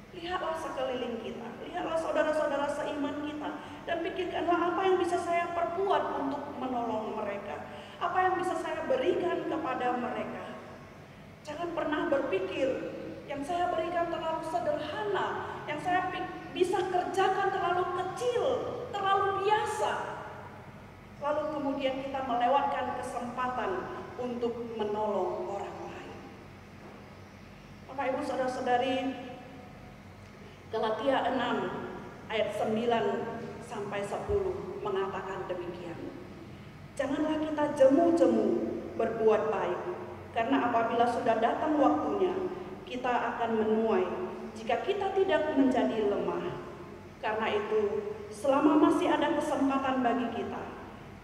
Lihatlah sekeliling kita, lihatlah saudara-saudara seiman kita, dan pikirkanlah apa yang bisa saya perbuat untuk menolong mereka, apa yang bisa saya berikan kepada mereka. Jangan pernah berpikir yang saya berikan terlalu sederhana, yang saya bisa kerjakan terlalu kecil, terlalu biasa. Lalu kemudian kita melewatkan kesempatan untuk menolong orang lain. Bapak, Ibu, saudara-saudari, Galatia 6 ayat 9 sampai 10 mengatakan demikian. Janganlah kita jemu-jemu berbuat baik, karena apabila sudah datang waktunya, kita akan menuai jika kita tidak menjadi lemah. Karena itu, selama masih ada kesempatan bagi kita,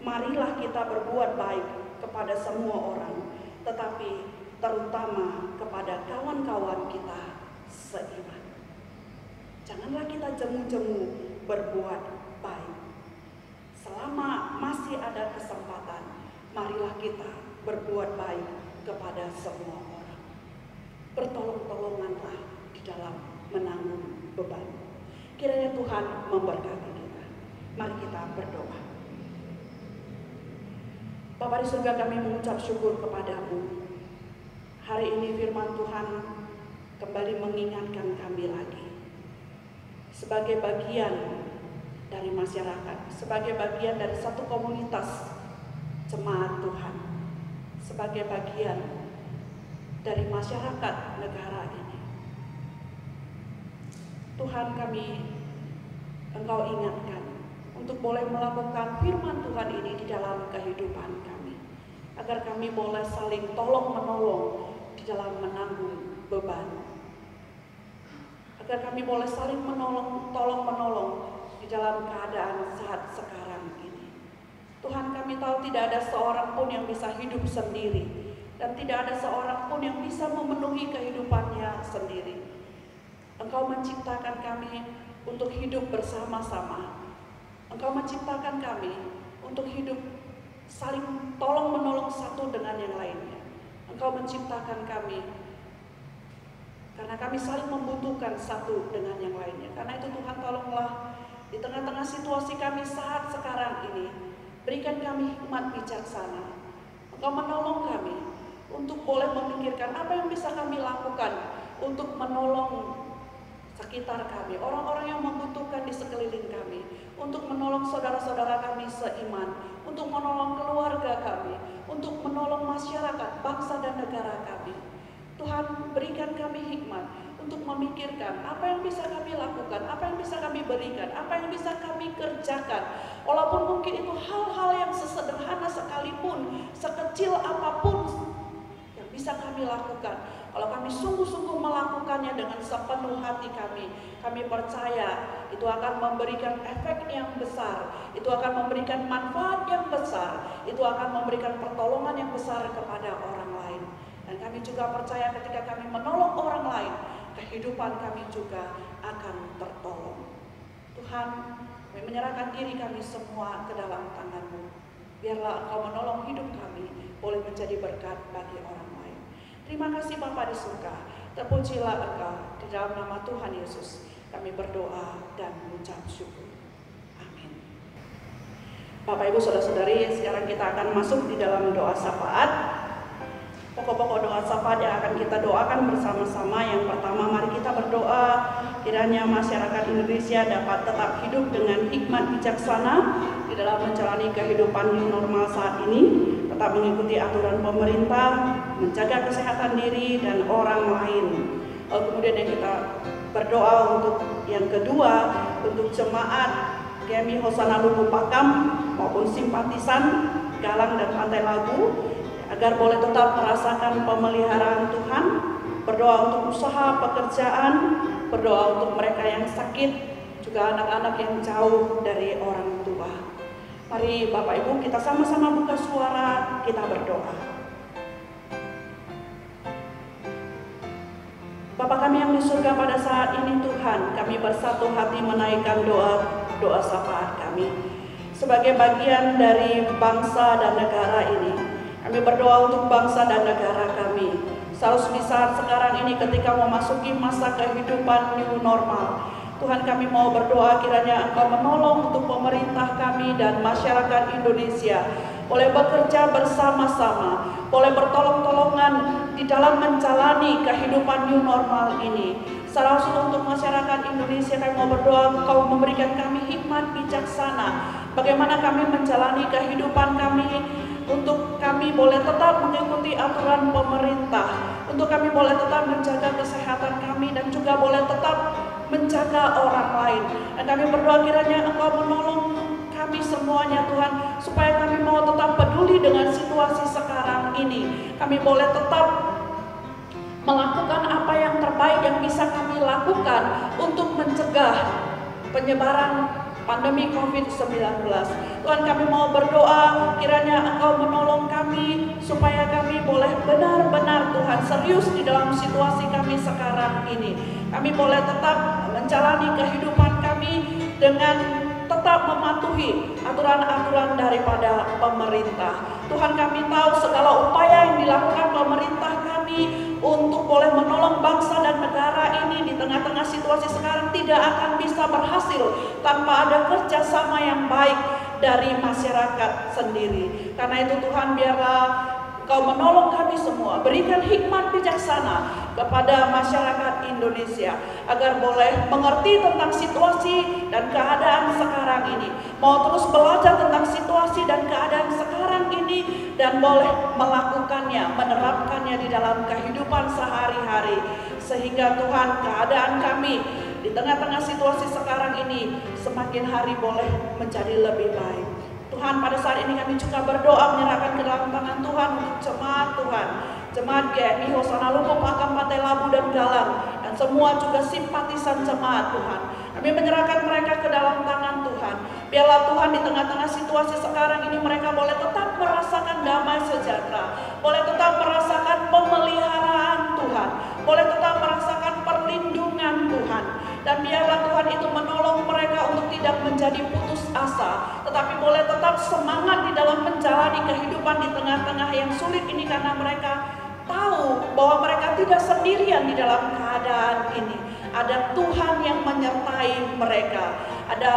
marilah kita berbuat baik kepada semua orang, tetapi terutama kepada kawan-kawan kita seiman. Janganlah kita jemu-jemu berbuat baik. Selama masih ada kesempatan, marilah kita berbuat baik kepada semua orang. Bertolong-tolonganlah di dalam menanggung beban. Kiranya Tuhan memberkati kita. Mari kita berdoa. Bapa di surga, kami mengucap syukur kepadamu. Hari ini firman Tuhan kembali mengingatkan kami lagi. Sebagai bagian dari masyarakat, sebagai bagian dari satu komunitas jemaat Tuhan, sebagai bagian dari masyarakat negara ini. Tuhan, kami Engkau ingatkan untuk boleh melakukan firman Tuhan ini di dalam kehidupan kami, agar kami boleh saling tolong-menolong di dalam menanggung beban, agar kami boleh saling tolong-menolong di dalam keadaan saat sekarang ini. Tuhan, kami tahu tidak ada seorang pun yang bisa hidup sendiri, dan tidak ada seorang pun yang bisa memenuhi kehidupannya sendiri. Engkau menciptakan kami untuk hidup bersama-sama. Engkau menciptakan kami untuk hidup saling tolong-menolong satu dengan yang lainnya. Engkau menciptakan kami karena kami saling membutuhkan satu dengan yang lainnya. Karena itu Tuhan, tolonglah di tengah-tengah situasi kami saat sekarang ini, berikan kami hikmat bijaksana. Engkau menolong kami untuk boleh memikirkan apa yang bisa kami lakukan untuk menolong sekitar kami, orang-orang yang membutuhkan di sekeliling kami, untuk menolong saudara-saudara kami seiman, untuk menolong keluarga kami, untuk menolong masyarakat, bangsa dan negara kami. Tuhan, berikan kami hikmat untuk memikirkan apa yang bisa kami lakukan, apa yang bisa kami berikan, apa yang bisa kami kerjakan. Walaupun mungkin itu hal-hal yang sesederhana sekalipun, sekecil apapun yang bisa kami lakukan. Kalau kami sungguh-sungguh melakukannya dengan sepenuh hati kami percaya itu akan memberikan efek yang besar, itu akan memberikan manfaat yang besar, itu akan memberikan pertolongan yang besar kepada orang lain. Dan kami juga percaya ketika kami menolong orang lain, kehidupan kami juga akan tertolong. Tuhan, kami menyerahkan diri kami semua ke dalam tangan-Mu. Biarlah Engkau menolong hidup kami, boleh menjadi berkat bagi orang lain. Terima kasih Bapa di surga, terpujilah Engkau. Di dalam nama Tuhan Yesus kami berdoa dan mengucap syukur. Amin. Bapak Ibu Saudara-saudari, sekarang kita akan masuk di dalam doa syafaat. Pokok-pokok doa syafaat yang akan kita doakan bersama-sama. Yang pertama, mari kita berdoa kiranya masyarakat Indonesia dapat tetap hidup dengan hikmat bijaksana di dalam menjalani kehidupan new normal saat ini, tetap mengikuti aturan pemerintah, menjaga kesehatan diri dan orang lain. Kemudian yang kita berdoa untuk yang kedua, untuk jemaat GMI Hosana Lubu Pakam maupun simpatisan Galang dan Pantai Labu, agar boleh tetap merasakan pemeliharaan Tuhan. Berdoa untuk usaha, pekerjaan, berdoa untuk mereka yang sakit, juga anak-anak yang jauh dari orang tua. Mari Bapak Ibu kita sama-sama buka suara, kita berdoa. Bapa kami yang di surga, pada saat ini Tuhan, kami bersatu hati menaikkan doa syafaat kami. Sebagai bagian dari bangsa dan negara ini, kami berdoa untuk bangsa dan negara kami. Seharusnya di saat sekarang ini ketika memasuki masa kehidupan new normal, Tuhan, kami mau berdoa kiranya Engkau menolong untuk pemerintah kami dan masyarakat Indonesia boleh bekerja bersama-sama, boleh bertolong-tolongan di dalam menjalani kehidupan new normal ini. Secara khusus untuk masyarakat Indonesia, kami mau berdoa Engkau memberikan kami hikmat bijaksana bagaimana kami menjalani kehidupan kami, untuk kami boleh tetap mengikuti aturan pemerintah, untuk kami boleh tetap menjaga kesehatan kami dan juga boleh tetap menjaga orang lain. Dan kami berdoa kiranya Engkau menolong kami semuanya Tuhan, supaya kami mau tetap peduli dengan situasi sekarang ini. Kami boleh tetap melakukan apa yang terbaik yang bisa kami lakukan untuk mencegah penyebaran pandemi COVID-19. Tuhan, kami mau berdoa kiranya Engkau menolong kami supaya kami boleh benar-benar Tuhan serius di dalam situasi kami sekarang ini. Kami boleh tetap menjalani kehidupan kami dengan tetap mematuhi aturan-aturan daripada pemerintah. Tuhan, kami tahu segala upaya yang dilakukan pemerintah kami untuk boleh menolong bangsa dan negara ini di tengah-tengah situasi sekarang tidak akan bisa berhasil tanpa ada kerjasama yang baik dari masyarakat sendiri. Karena itu Tuhan, biarlah Kau menolong kami semua, berikan hikmat bijaksana kepada masyarakat Indonesia agar boleh mengerti tentang situasi dan keadaan sekarang ini, mau terus belajar tentang situasi dan keadaan sekarang ini dan boleh melakukannya, menerapkannya di dalam kehidupan sehari-hari, sehingga Tuhan, keadaan kami di tengah-tengah situasi sekarang ini semakin hari boleh menjadi lebih baik. Tuhan, pada saat ini kami juga berdoa menyerahkan ke dalam tangan Tuhan untuk jemaat Tuhan, jemaat GMI Hosana Luko, Pakam, Pantai Labu dan Galang, dan semua juga simpatisan jemaat Tuhan. Kami menyerahkan mereka ke dalam tangan Tuhan. Biarlah Tuhan, di tengah-tengah situasi sekarang ini mereka boleh tetap merasakan damai sejahtera, boleh tetap merasakan pemeliharaan Tuhan, boleh tetap merasakan perlindungan Tuhan. Dan biarlah Tuhan itu menolong mereka untuk tidak menjadi putus asa, tetapi boleh tetap semangat di dalam menjalani kehidupan di tengah-tengah yang sulit ini, karena mereka tahu bahwa mereka tidak sendirian di dalam keadaan ini. Ada Tuhan yang menyertai mereka, ada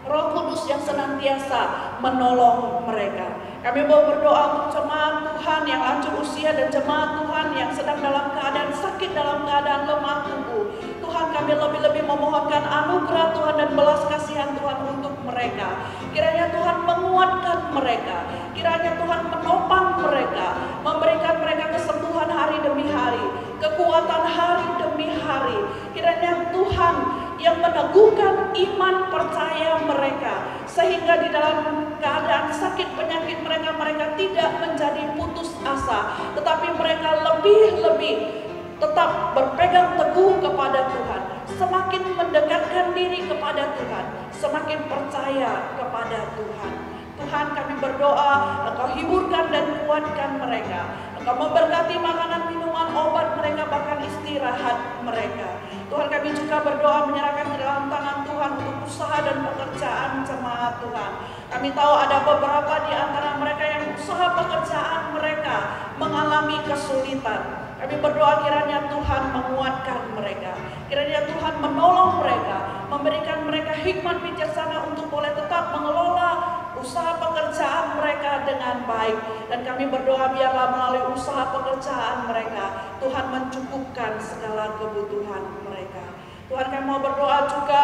Roh Kudus yang senantiasa menolong mereka. Kami mau berdoa untuk jemaat Tuhan yang lanjut usia dan jemaat Tuhan yang sedang dalam keadaan sakit, dalam keadaan lemah tubuh. Tuhan, kami lebih-lebih memohonkan anugerah Tuhan dan belas kasihan Tuhan untuk mereka. Kiranya Tuhan menguatkan mereka, kiranya Tuhan menopang mereka, memberikan mereka kesembuhan hari demi hari, kekuatan hari demi hari. Kiranya Tuhan yang meneguhkan iman percaya mereka, sehingga di dalam keadaan sakit penyakit mereka tidak menjadi putus asa, tetapi mereka lebih-lebih tetap berpegang teguh kepada Tuhan, semakin mendekatkan diri kepada Tuhan, semakin percaya kepada Tuhan. Tuhan, kami berdoa Engkau hiburkan dan kuatkan mereka, Engkau memberkati makanan, minuman, obat mereka, bahkan istirahat mereka. Tuhan, kami juga berdoa menyerahkan ke dalam tangan Tuhan untuk usaha dan pekerjaan jemaat Tuhan. Kami tahu ada beberapa di antara mereka yang usaha pekerjaan mereka mengalami kesulitan. Kami berdoa kiranya Tuhan menguatkan mereka, kiranya Tuhan menolong mereka, memberikan mereka hikmat bijaksana untuk boleh tetap mengelola usaha pekerjaan mereka dengan baik. Dan kami berdoa biarlah melalui usaha pekerjaan mereka Tuhan mencukupkan segala kebutuhan mereka. Tuhan, kami mau berdoa juga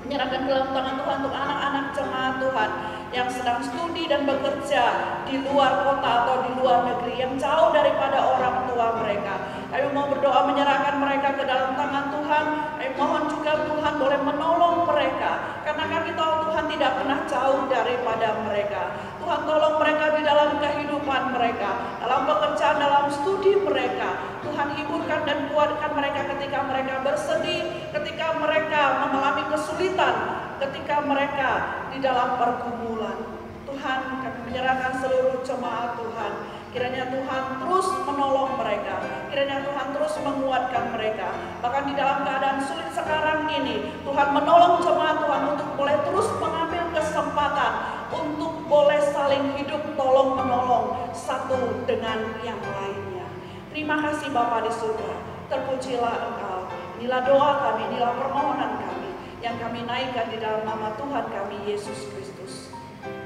menyerahkan dalam tangan Tuhan untuk anak-anak jemaat Tuhan yang sedang studi dan bekerja di luar kota atau di luar negeri, yang jauh daripada orang tua mereka. Kami mau berdoa menyerahkan mereka ke dalam tangan Tuhan. Kami mohon juga Tuhan boleh menolong mereka, karena kami tahu Tuhan tidak pernah jauh daripada mereka. Tuhan, tolong mereka di dalam kehidupan mereka, dalam pekerjaan, dalam studi mereka. Tuhan, hiburkan dan kuatkan mereka ketika mereka bersedih, ketika mereka mengalami kesulitan, ketika mereka di dalam pergumulan. Tuhan, kami menyerahkan seluruh jemaat Tuhan. Kiranya Tuhan terus menolong mereka, kiranya Tuhan terus menguatkan mereka. Bahkan di dalam keadaan sulit sekarang ini, Tuhan menolong jemaat Tuhan untuk boleh terus mengambil kesempatan untuk boleh saling hidup tolong menolong satu dengan yang lainnya. Terima kasih Bapa di surga, terpujilah Engkau. Inilah doa kami, inilah permohonan kami yang kami naikkan di dalam nama Tuhan kami Yesus Kristus.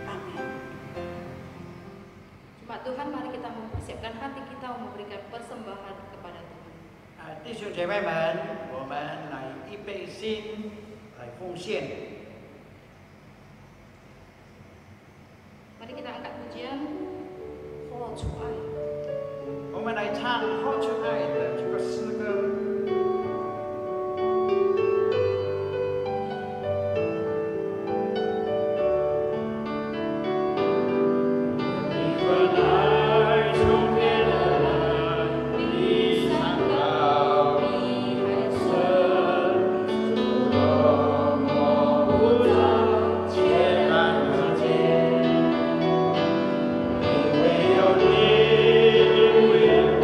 Amin. Jemaat Tuhan, mari kita mempersiapkan hati kita memberikan persembahan kepada Tuhan. 弟兄姐妹们，我们来预备心来奉献。 Mari kita angkat pujian "Ho Chu Ai". 我们来唱《活出爱》的这个诗歌。 因为有你为我。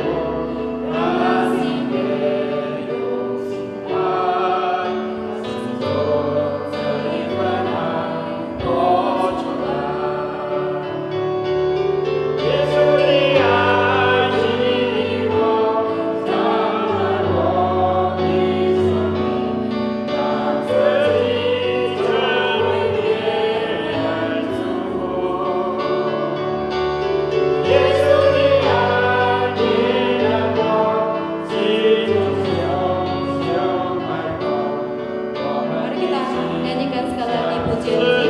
naikkan sekali lagi pujian ini.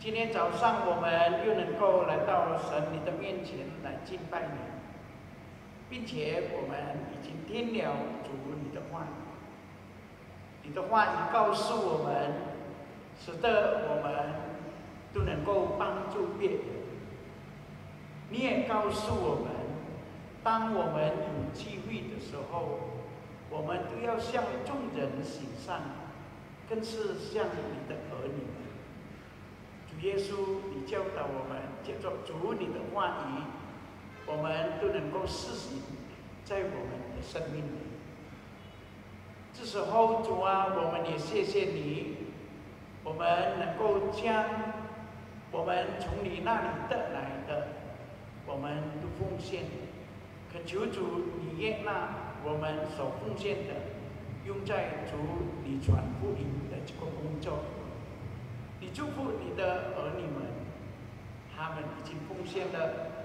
今天早上我们又能够来到神你的面前来敬拜你，并且我们已经听了主你的话语，你的话语告诉我们，使得我们都能够帮助别人。你也告诉我们，当我们有机会的时候，我们都要向众人行善，更是向你的儿女们。主耶稣，你教导我们，借着主你的话语，我们都能够实行在我们的生命里。这时候，主啊，我们也谢谢你，我们能够将我们从你那里得来的，我们都奉献。恳求主你悦纳我们所奉献的，用在主你传福音的这个工作。你祝福你的儿女们，他们已经奉献了，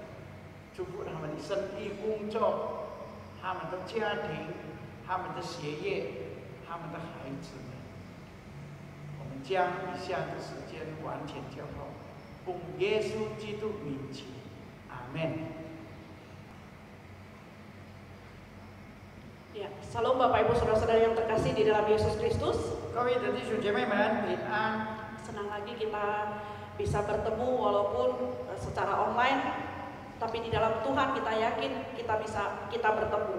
祝福他们的生意工作，他们的家庭，他们的学业，他们的孩子们。我们将以下的时间完全交托，奉耶稣基督名求，阿门。 Ya, salam Bapak Ibu Saudara-saudara yang terkasih di dalam Yesus Kristus. 各位的弟兄姐妹们，平安。 Senang lagi kita bisa bertemu walaupun secara online, tapi di dalam Tuhan kita yakin kita bertemu.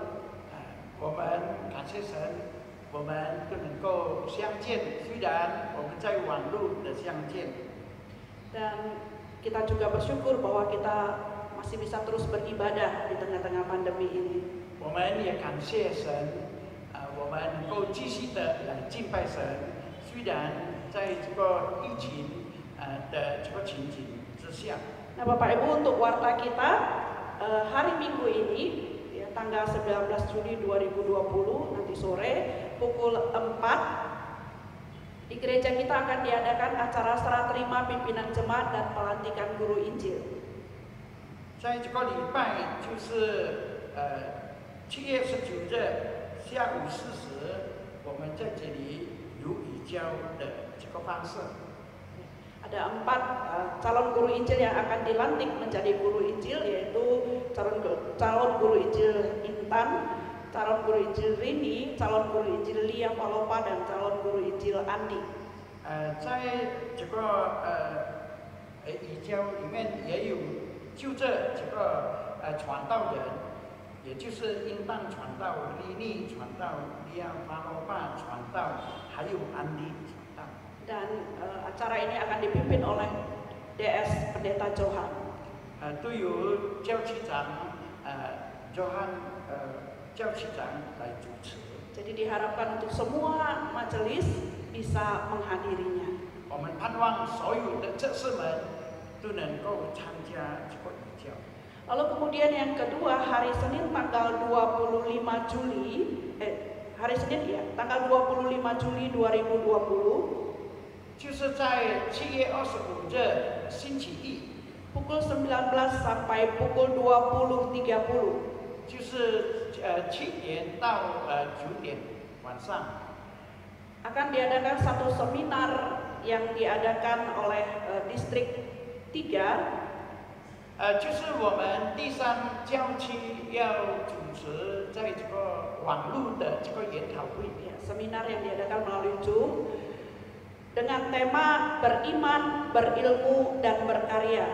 我们感谢神，我们都能够相见，虽然我们在网络的相见。 Dan kita juga bersyukur bahwa kita masih bisa terus beribadah di tengah-tengah pandemi ini. 我们也感谢神，我们能够继续的来敬拜神，虽然在这个疫情的这个情景之下。 Nah, Bapak Ibu, untuk warta kita hari Minggu ini, ya, tanggal 19 Juli 2020 nanti sore pukul 4 di gereja kita akan diadakan acara serah terima pimpinan jemaat dan pelantikan guru Injil. 在这个礼拜就是7月19日下午4时，我们在这里有移交的这个方式。 Ada 4 calon guru Injil yang akan dilantik menjadi guru Injil, yaitu calon guru Injil Intan, calon guru Injil Rini, calon guru Injil Lia Palopa, dan calon guru Injil Andi. 在这个移交里面也有就这个传道人。 也就是应当传道、利利传道、利亚巴罗巴传道，还有安利传道。 Dan acara ini akan dipimpin oleh DS Pendeta Johan. 都由教区长Johan 教区长来主持。 Jadi diharapkan untuk semua majelis bisa menghadirinya. 我们盼望所有的执事们都能够参加这个移交。 Lalu kemudian yang kedua, hari Senin tanggal 25 Juli, hari Senin ya, tanggal 25 Juli 2020. 就是在7月25日星期一， pukul 19 sampai pukul 20.30. 就是7点到9点晚上。 Akan diadakan satu seminar yang diadakan oleh distrik 3. 就是我们第3郊区要主持在这个网络的这个研讨会。 Ya, seminar yang diadakan melalui Zoom dengan tema beriman, berilmu, dan berkarya.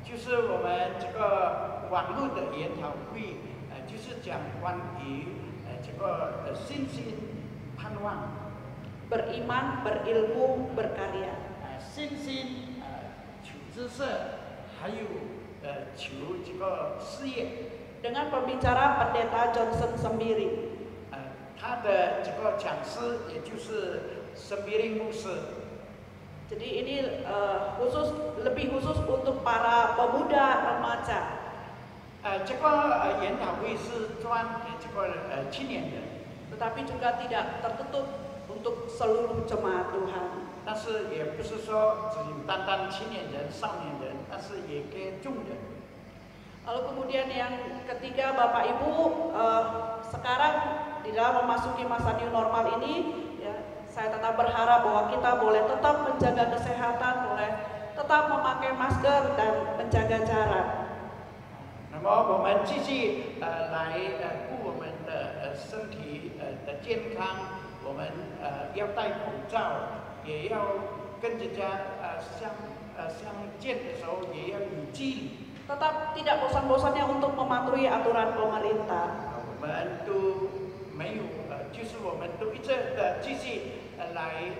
就是我们这个网络的研讨会，就是讲关于这个信心、盼望。 Beriman, berilmu, berkarya. 信心，求知识，还有求这个事业。 Dengan pembicara Pendeta Johnson Sembiri. 他的这个讲师也就是Sembiring牧师。 Jadi ini lebih khusus untuk para pemuda remaja. 这个研讨会是专给这个青年人， Tetapi juga tidak tertutup untuk seluruh jemaat Tuhan. 但是也不是说只有单单青年人、少年人，但是也给众人。 Lalu kemudian yang ketiga, Bapak Ibu, sekarang di dalam memasuki masa new normal ini, ya, saya tetap berharap bahwa kita boleh tetap menjaga kesehatan, boleh tetap memakai masker dan menjaga jarak. 那么我们继续来顾我们的身体的健康，我们要戴口罩，也要跟人家相见的时候也要有距离。 Tetap tidak bosan-bosannya untuk mematuhi aturan pemerintah. 我们都没有就是我们都一直的继续来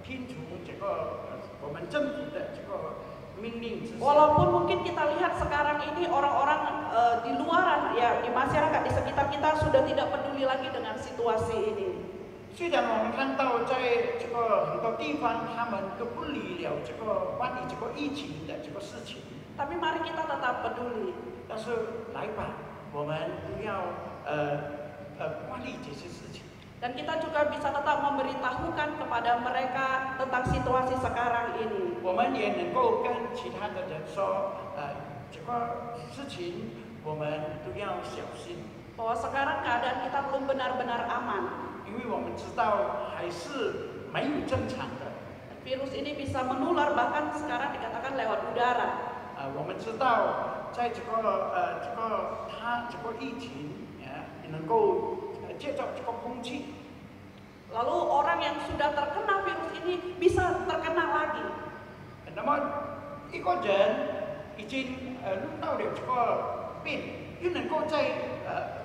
听从这个我们政府的这个命令之下。 Walaupun mungkin kita lihat sekarang ini orang-orang di luaran, ya di masyarakat di sekitar kita sudah tidak peduli lagi dengan situasi ini. 虽然我们看到在这个很多地方，他们都不理了这个关于这个疫情的这个事情。 Tapi mari kita tetap peduli. 但是来吧，我们不要管理这些事情。 Dan kita juga bisa tetap memberitahukan kepada mereka tentang situasi sekarang ini. 我们也能够跟其他的人说，这个事情我们都要小心。 Bahwa sekarang keadaan kita belum benar-benar aman. 因为我们知道还是没有正常的。 Virus ini bisa menular bahkan sekarang dikatakan lewat udara. 我们知道在这个疫情能够借助这个空气。 Lalu orang yang sudah terkena virus ini bisa terkena lagi. 那么一个人已经遇到了这个病，又能够再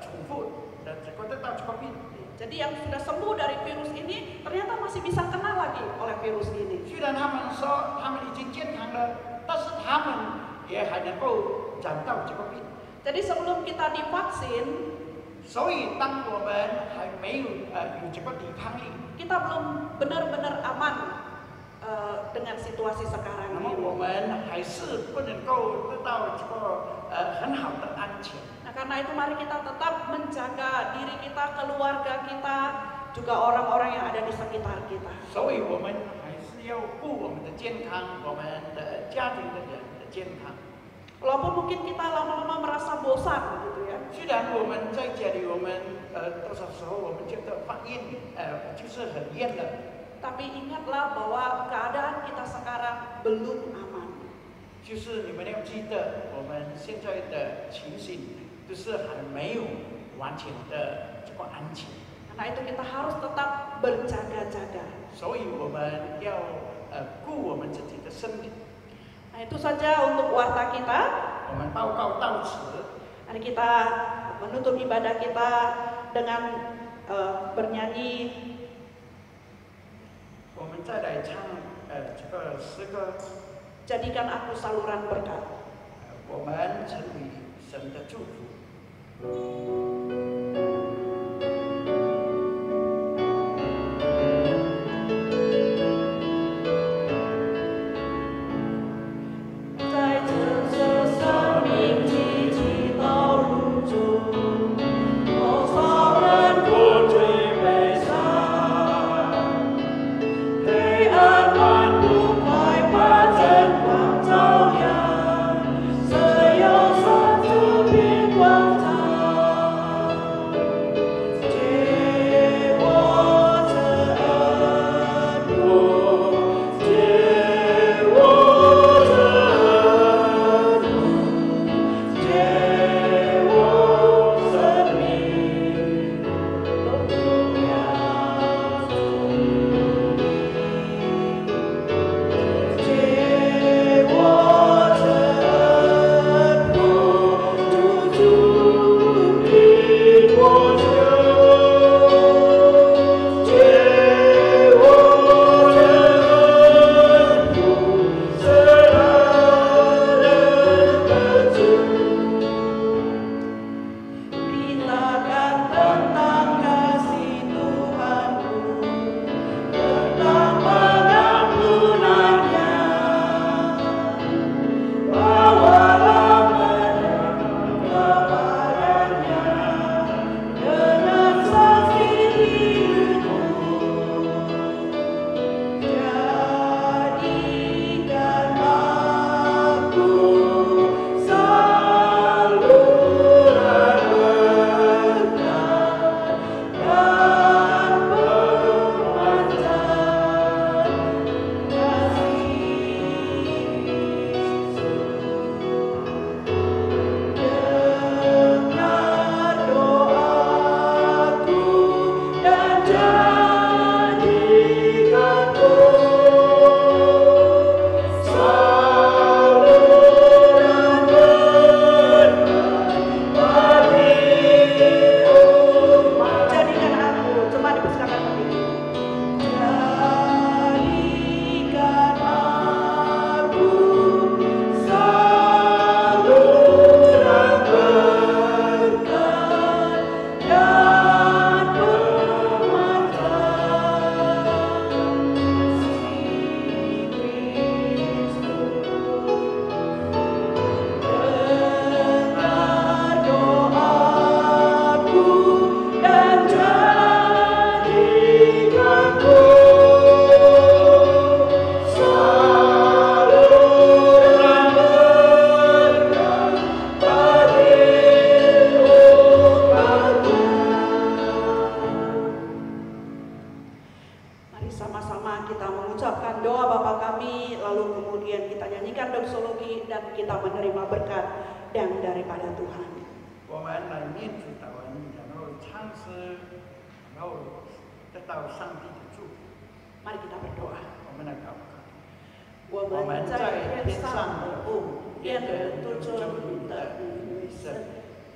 重复得到这个病。 Jadi yang sudah sembuh dari virus ini ternyata masih bisa kena lagi oleh virus ini. 虽然他们说他们已经健康了，但是他们也还能够长到这个病。 Jadi sebelum kita divaksin, 所以当我们还没有有这个抵抗力， kita belum benar-benar aman dengan situasi 那 sekarang 么 ini. 我们还是不能够得到这个很好的安全。 Nah, karena itu mari kita tetap menjaga diri kita, keluarga kita, juga orang-orang yang ada di sekitar kita. 所以我们还是要顾我们的健康，我们的家庭的人的健康。 Walaupun mungkin kita lama-lama merasa bosan gitu ya. 虽然我们在家里，我们多少时候我们觉得发厌，就是很厌了。 Tapi ingatlah bahwa keadaan kita sekarang belum aman. 就是你们要记得，我们现在的情形都是还没有完全的这个安全。 Karena itu kita harus tetap berjaga-jaga. 所以我们要顾我们自己的身体。 Nah, itu saja untuk warta kita. 我们报告到此。 Mari kita menutup ibadah kita dengan bernyanyi. 我们再来唱这个诗歌。 Jadikan aku saluran berkat. 我们成为神的祝福。在这些生命荆棘道路中，多少人过最悲伤，黑暗。kita nyanyikan doksologi dan kita menerima berkat yang daripada Tuhan. 我们来念主祷文，然后唱诗，然后得到上帝的祝福。 Mari kita berdoa. 我们来祷告。我们在天上的父，愿人都尊你的名为圣，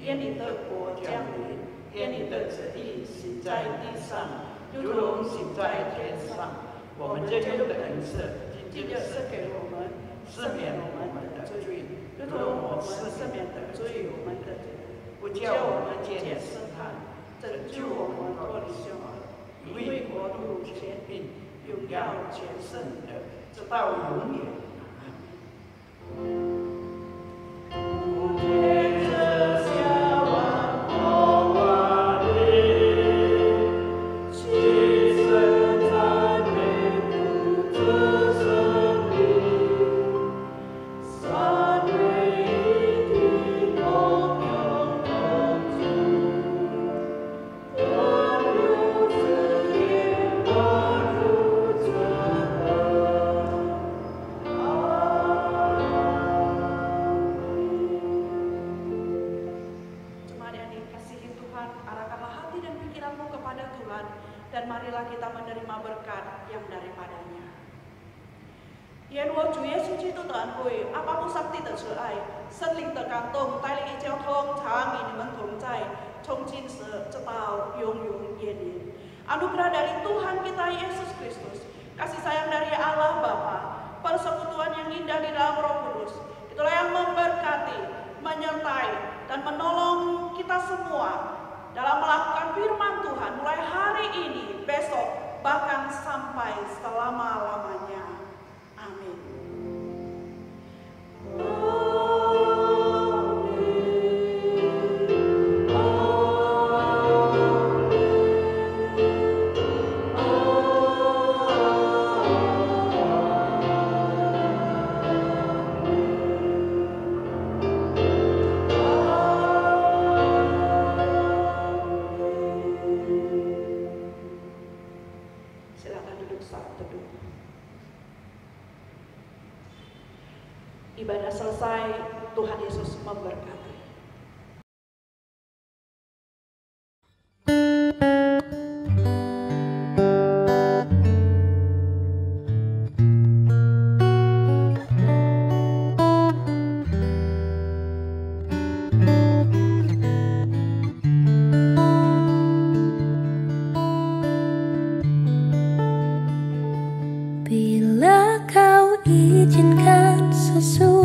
愿你的国降临，愿你的旨意行在地上，如同行在天上。我们这用的恩赐，今日赐给我们，赦免我们的罪，如同我们赦免的罪我们的罪。 不叫我们见试探，拯救我们脱离凶恶，因为国度、权柄、荣耀全是你的，直到永远。天之下万国万里，齐声赞美主的圣名，三位一体共有。 Dan marilah kita menerima berkat yang daripadanya. 愿我主耶稣基督的恩惠、阿爸父上帝的慈爱、圣灵的感动、带领与交通常与你们同在，从今时直到永永远远。Anugerah dari Tuhan kita Yesus Kristus, kasih sayang dari Allah Bapa, persekutuan yang indah di dalam Roh Kudus, itulah yang memberkati, menyertai, dan menolong kita semua dalam melakukan firman Tuhan mulai hari ini, besok, bahkan sampai selama-lamanya. Amin. Ibadah selesai, Tuhan Yesus memberkati. Bila kau izinkan sesuatu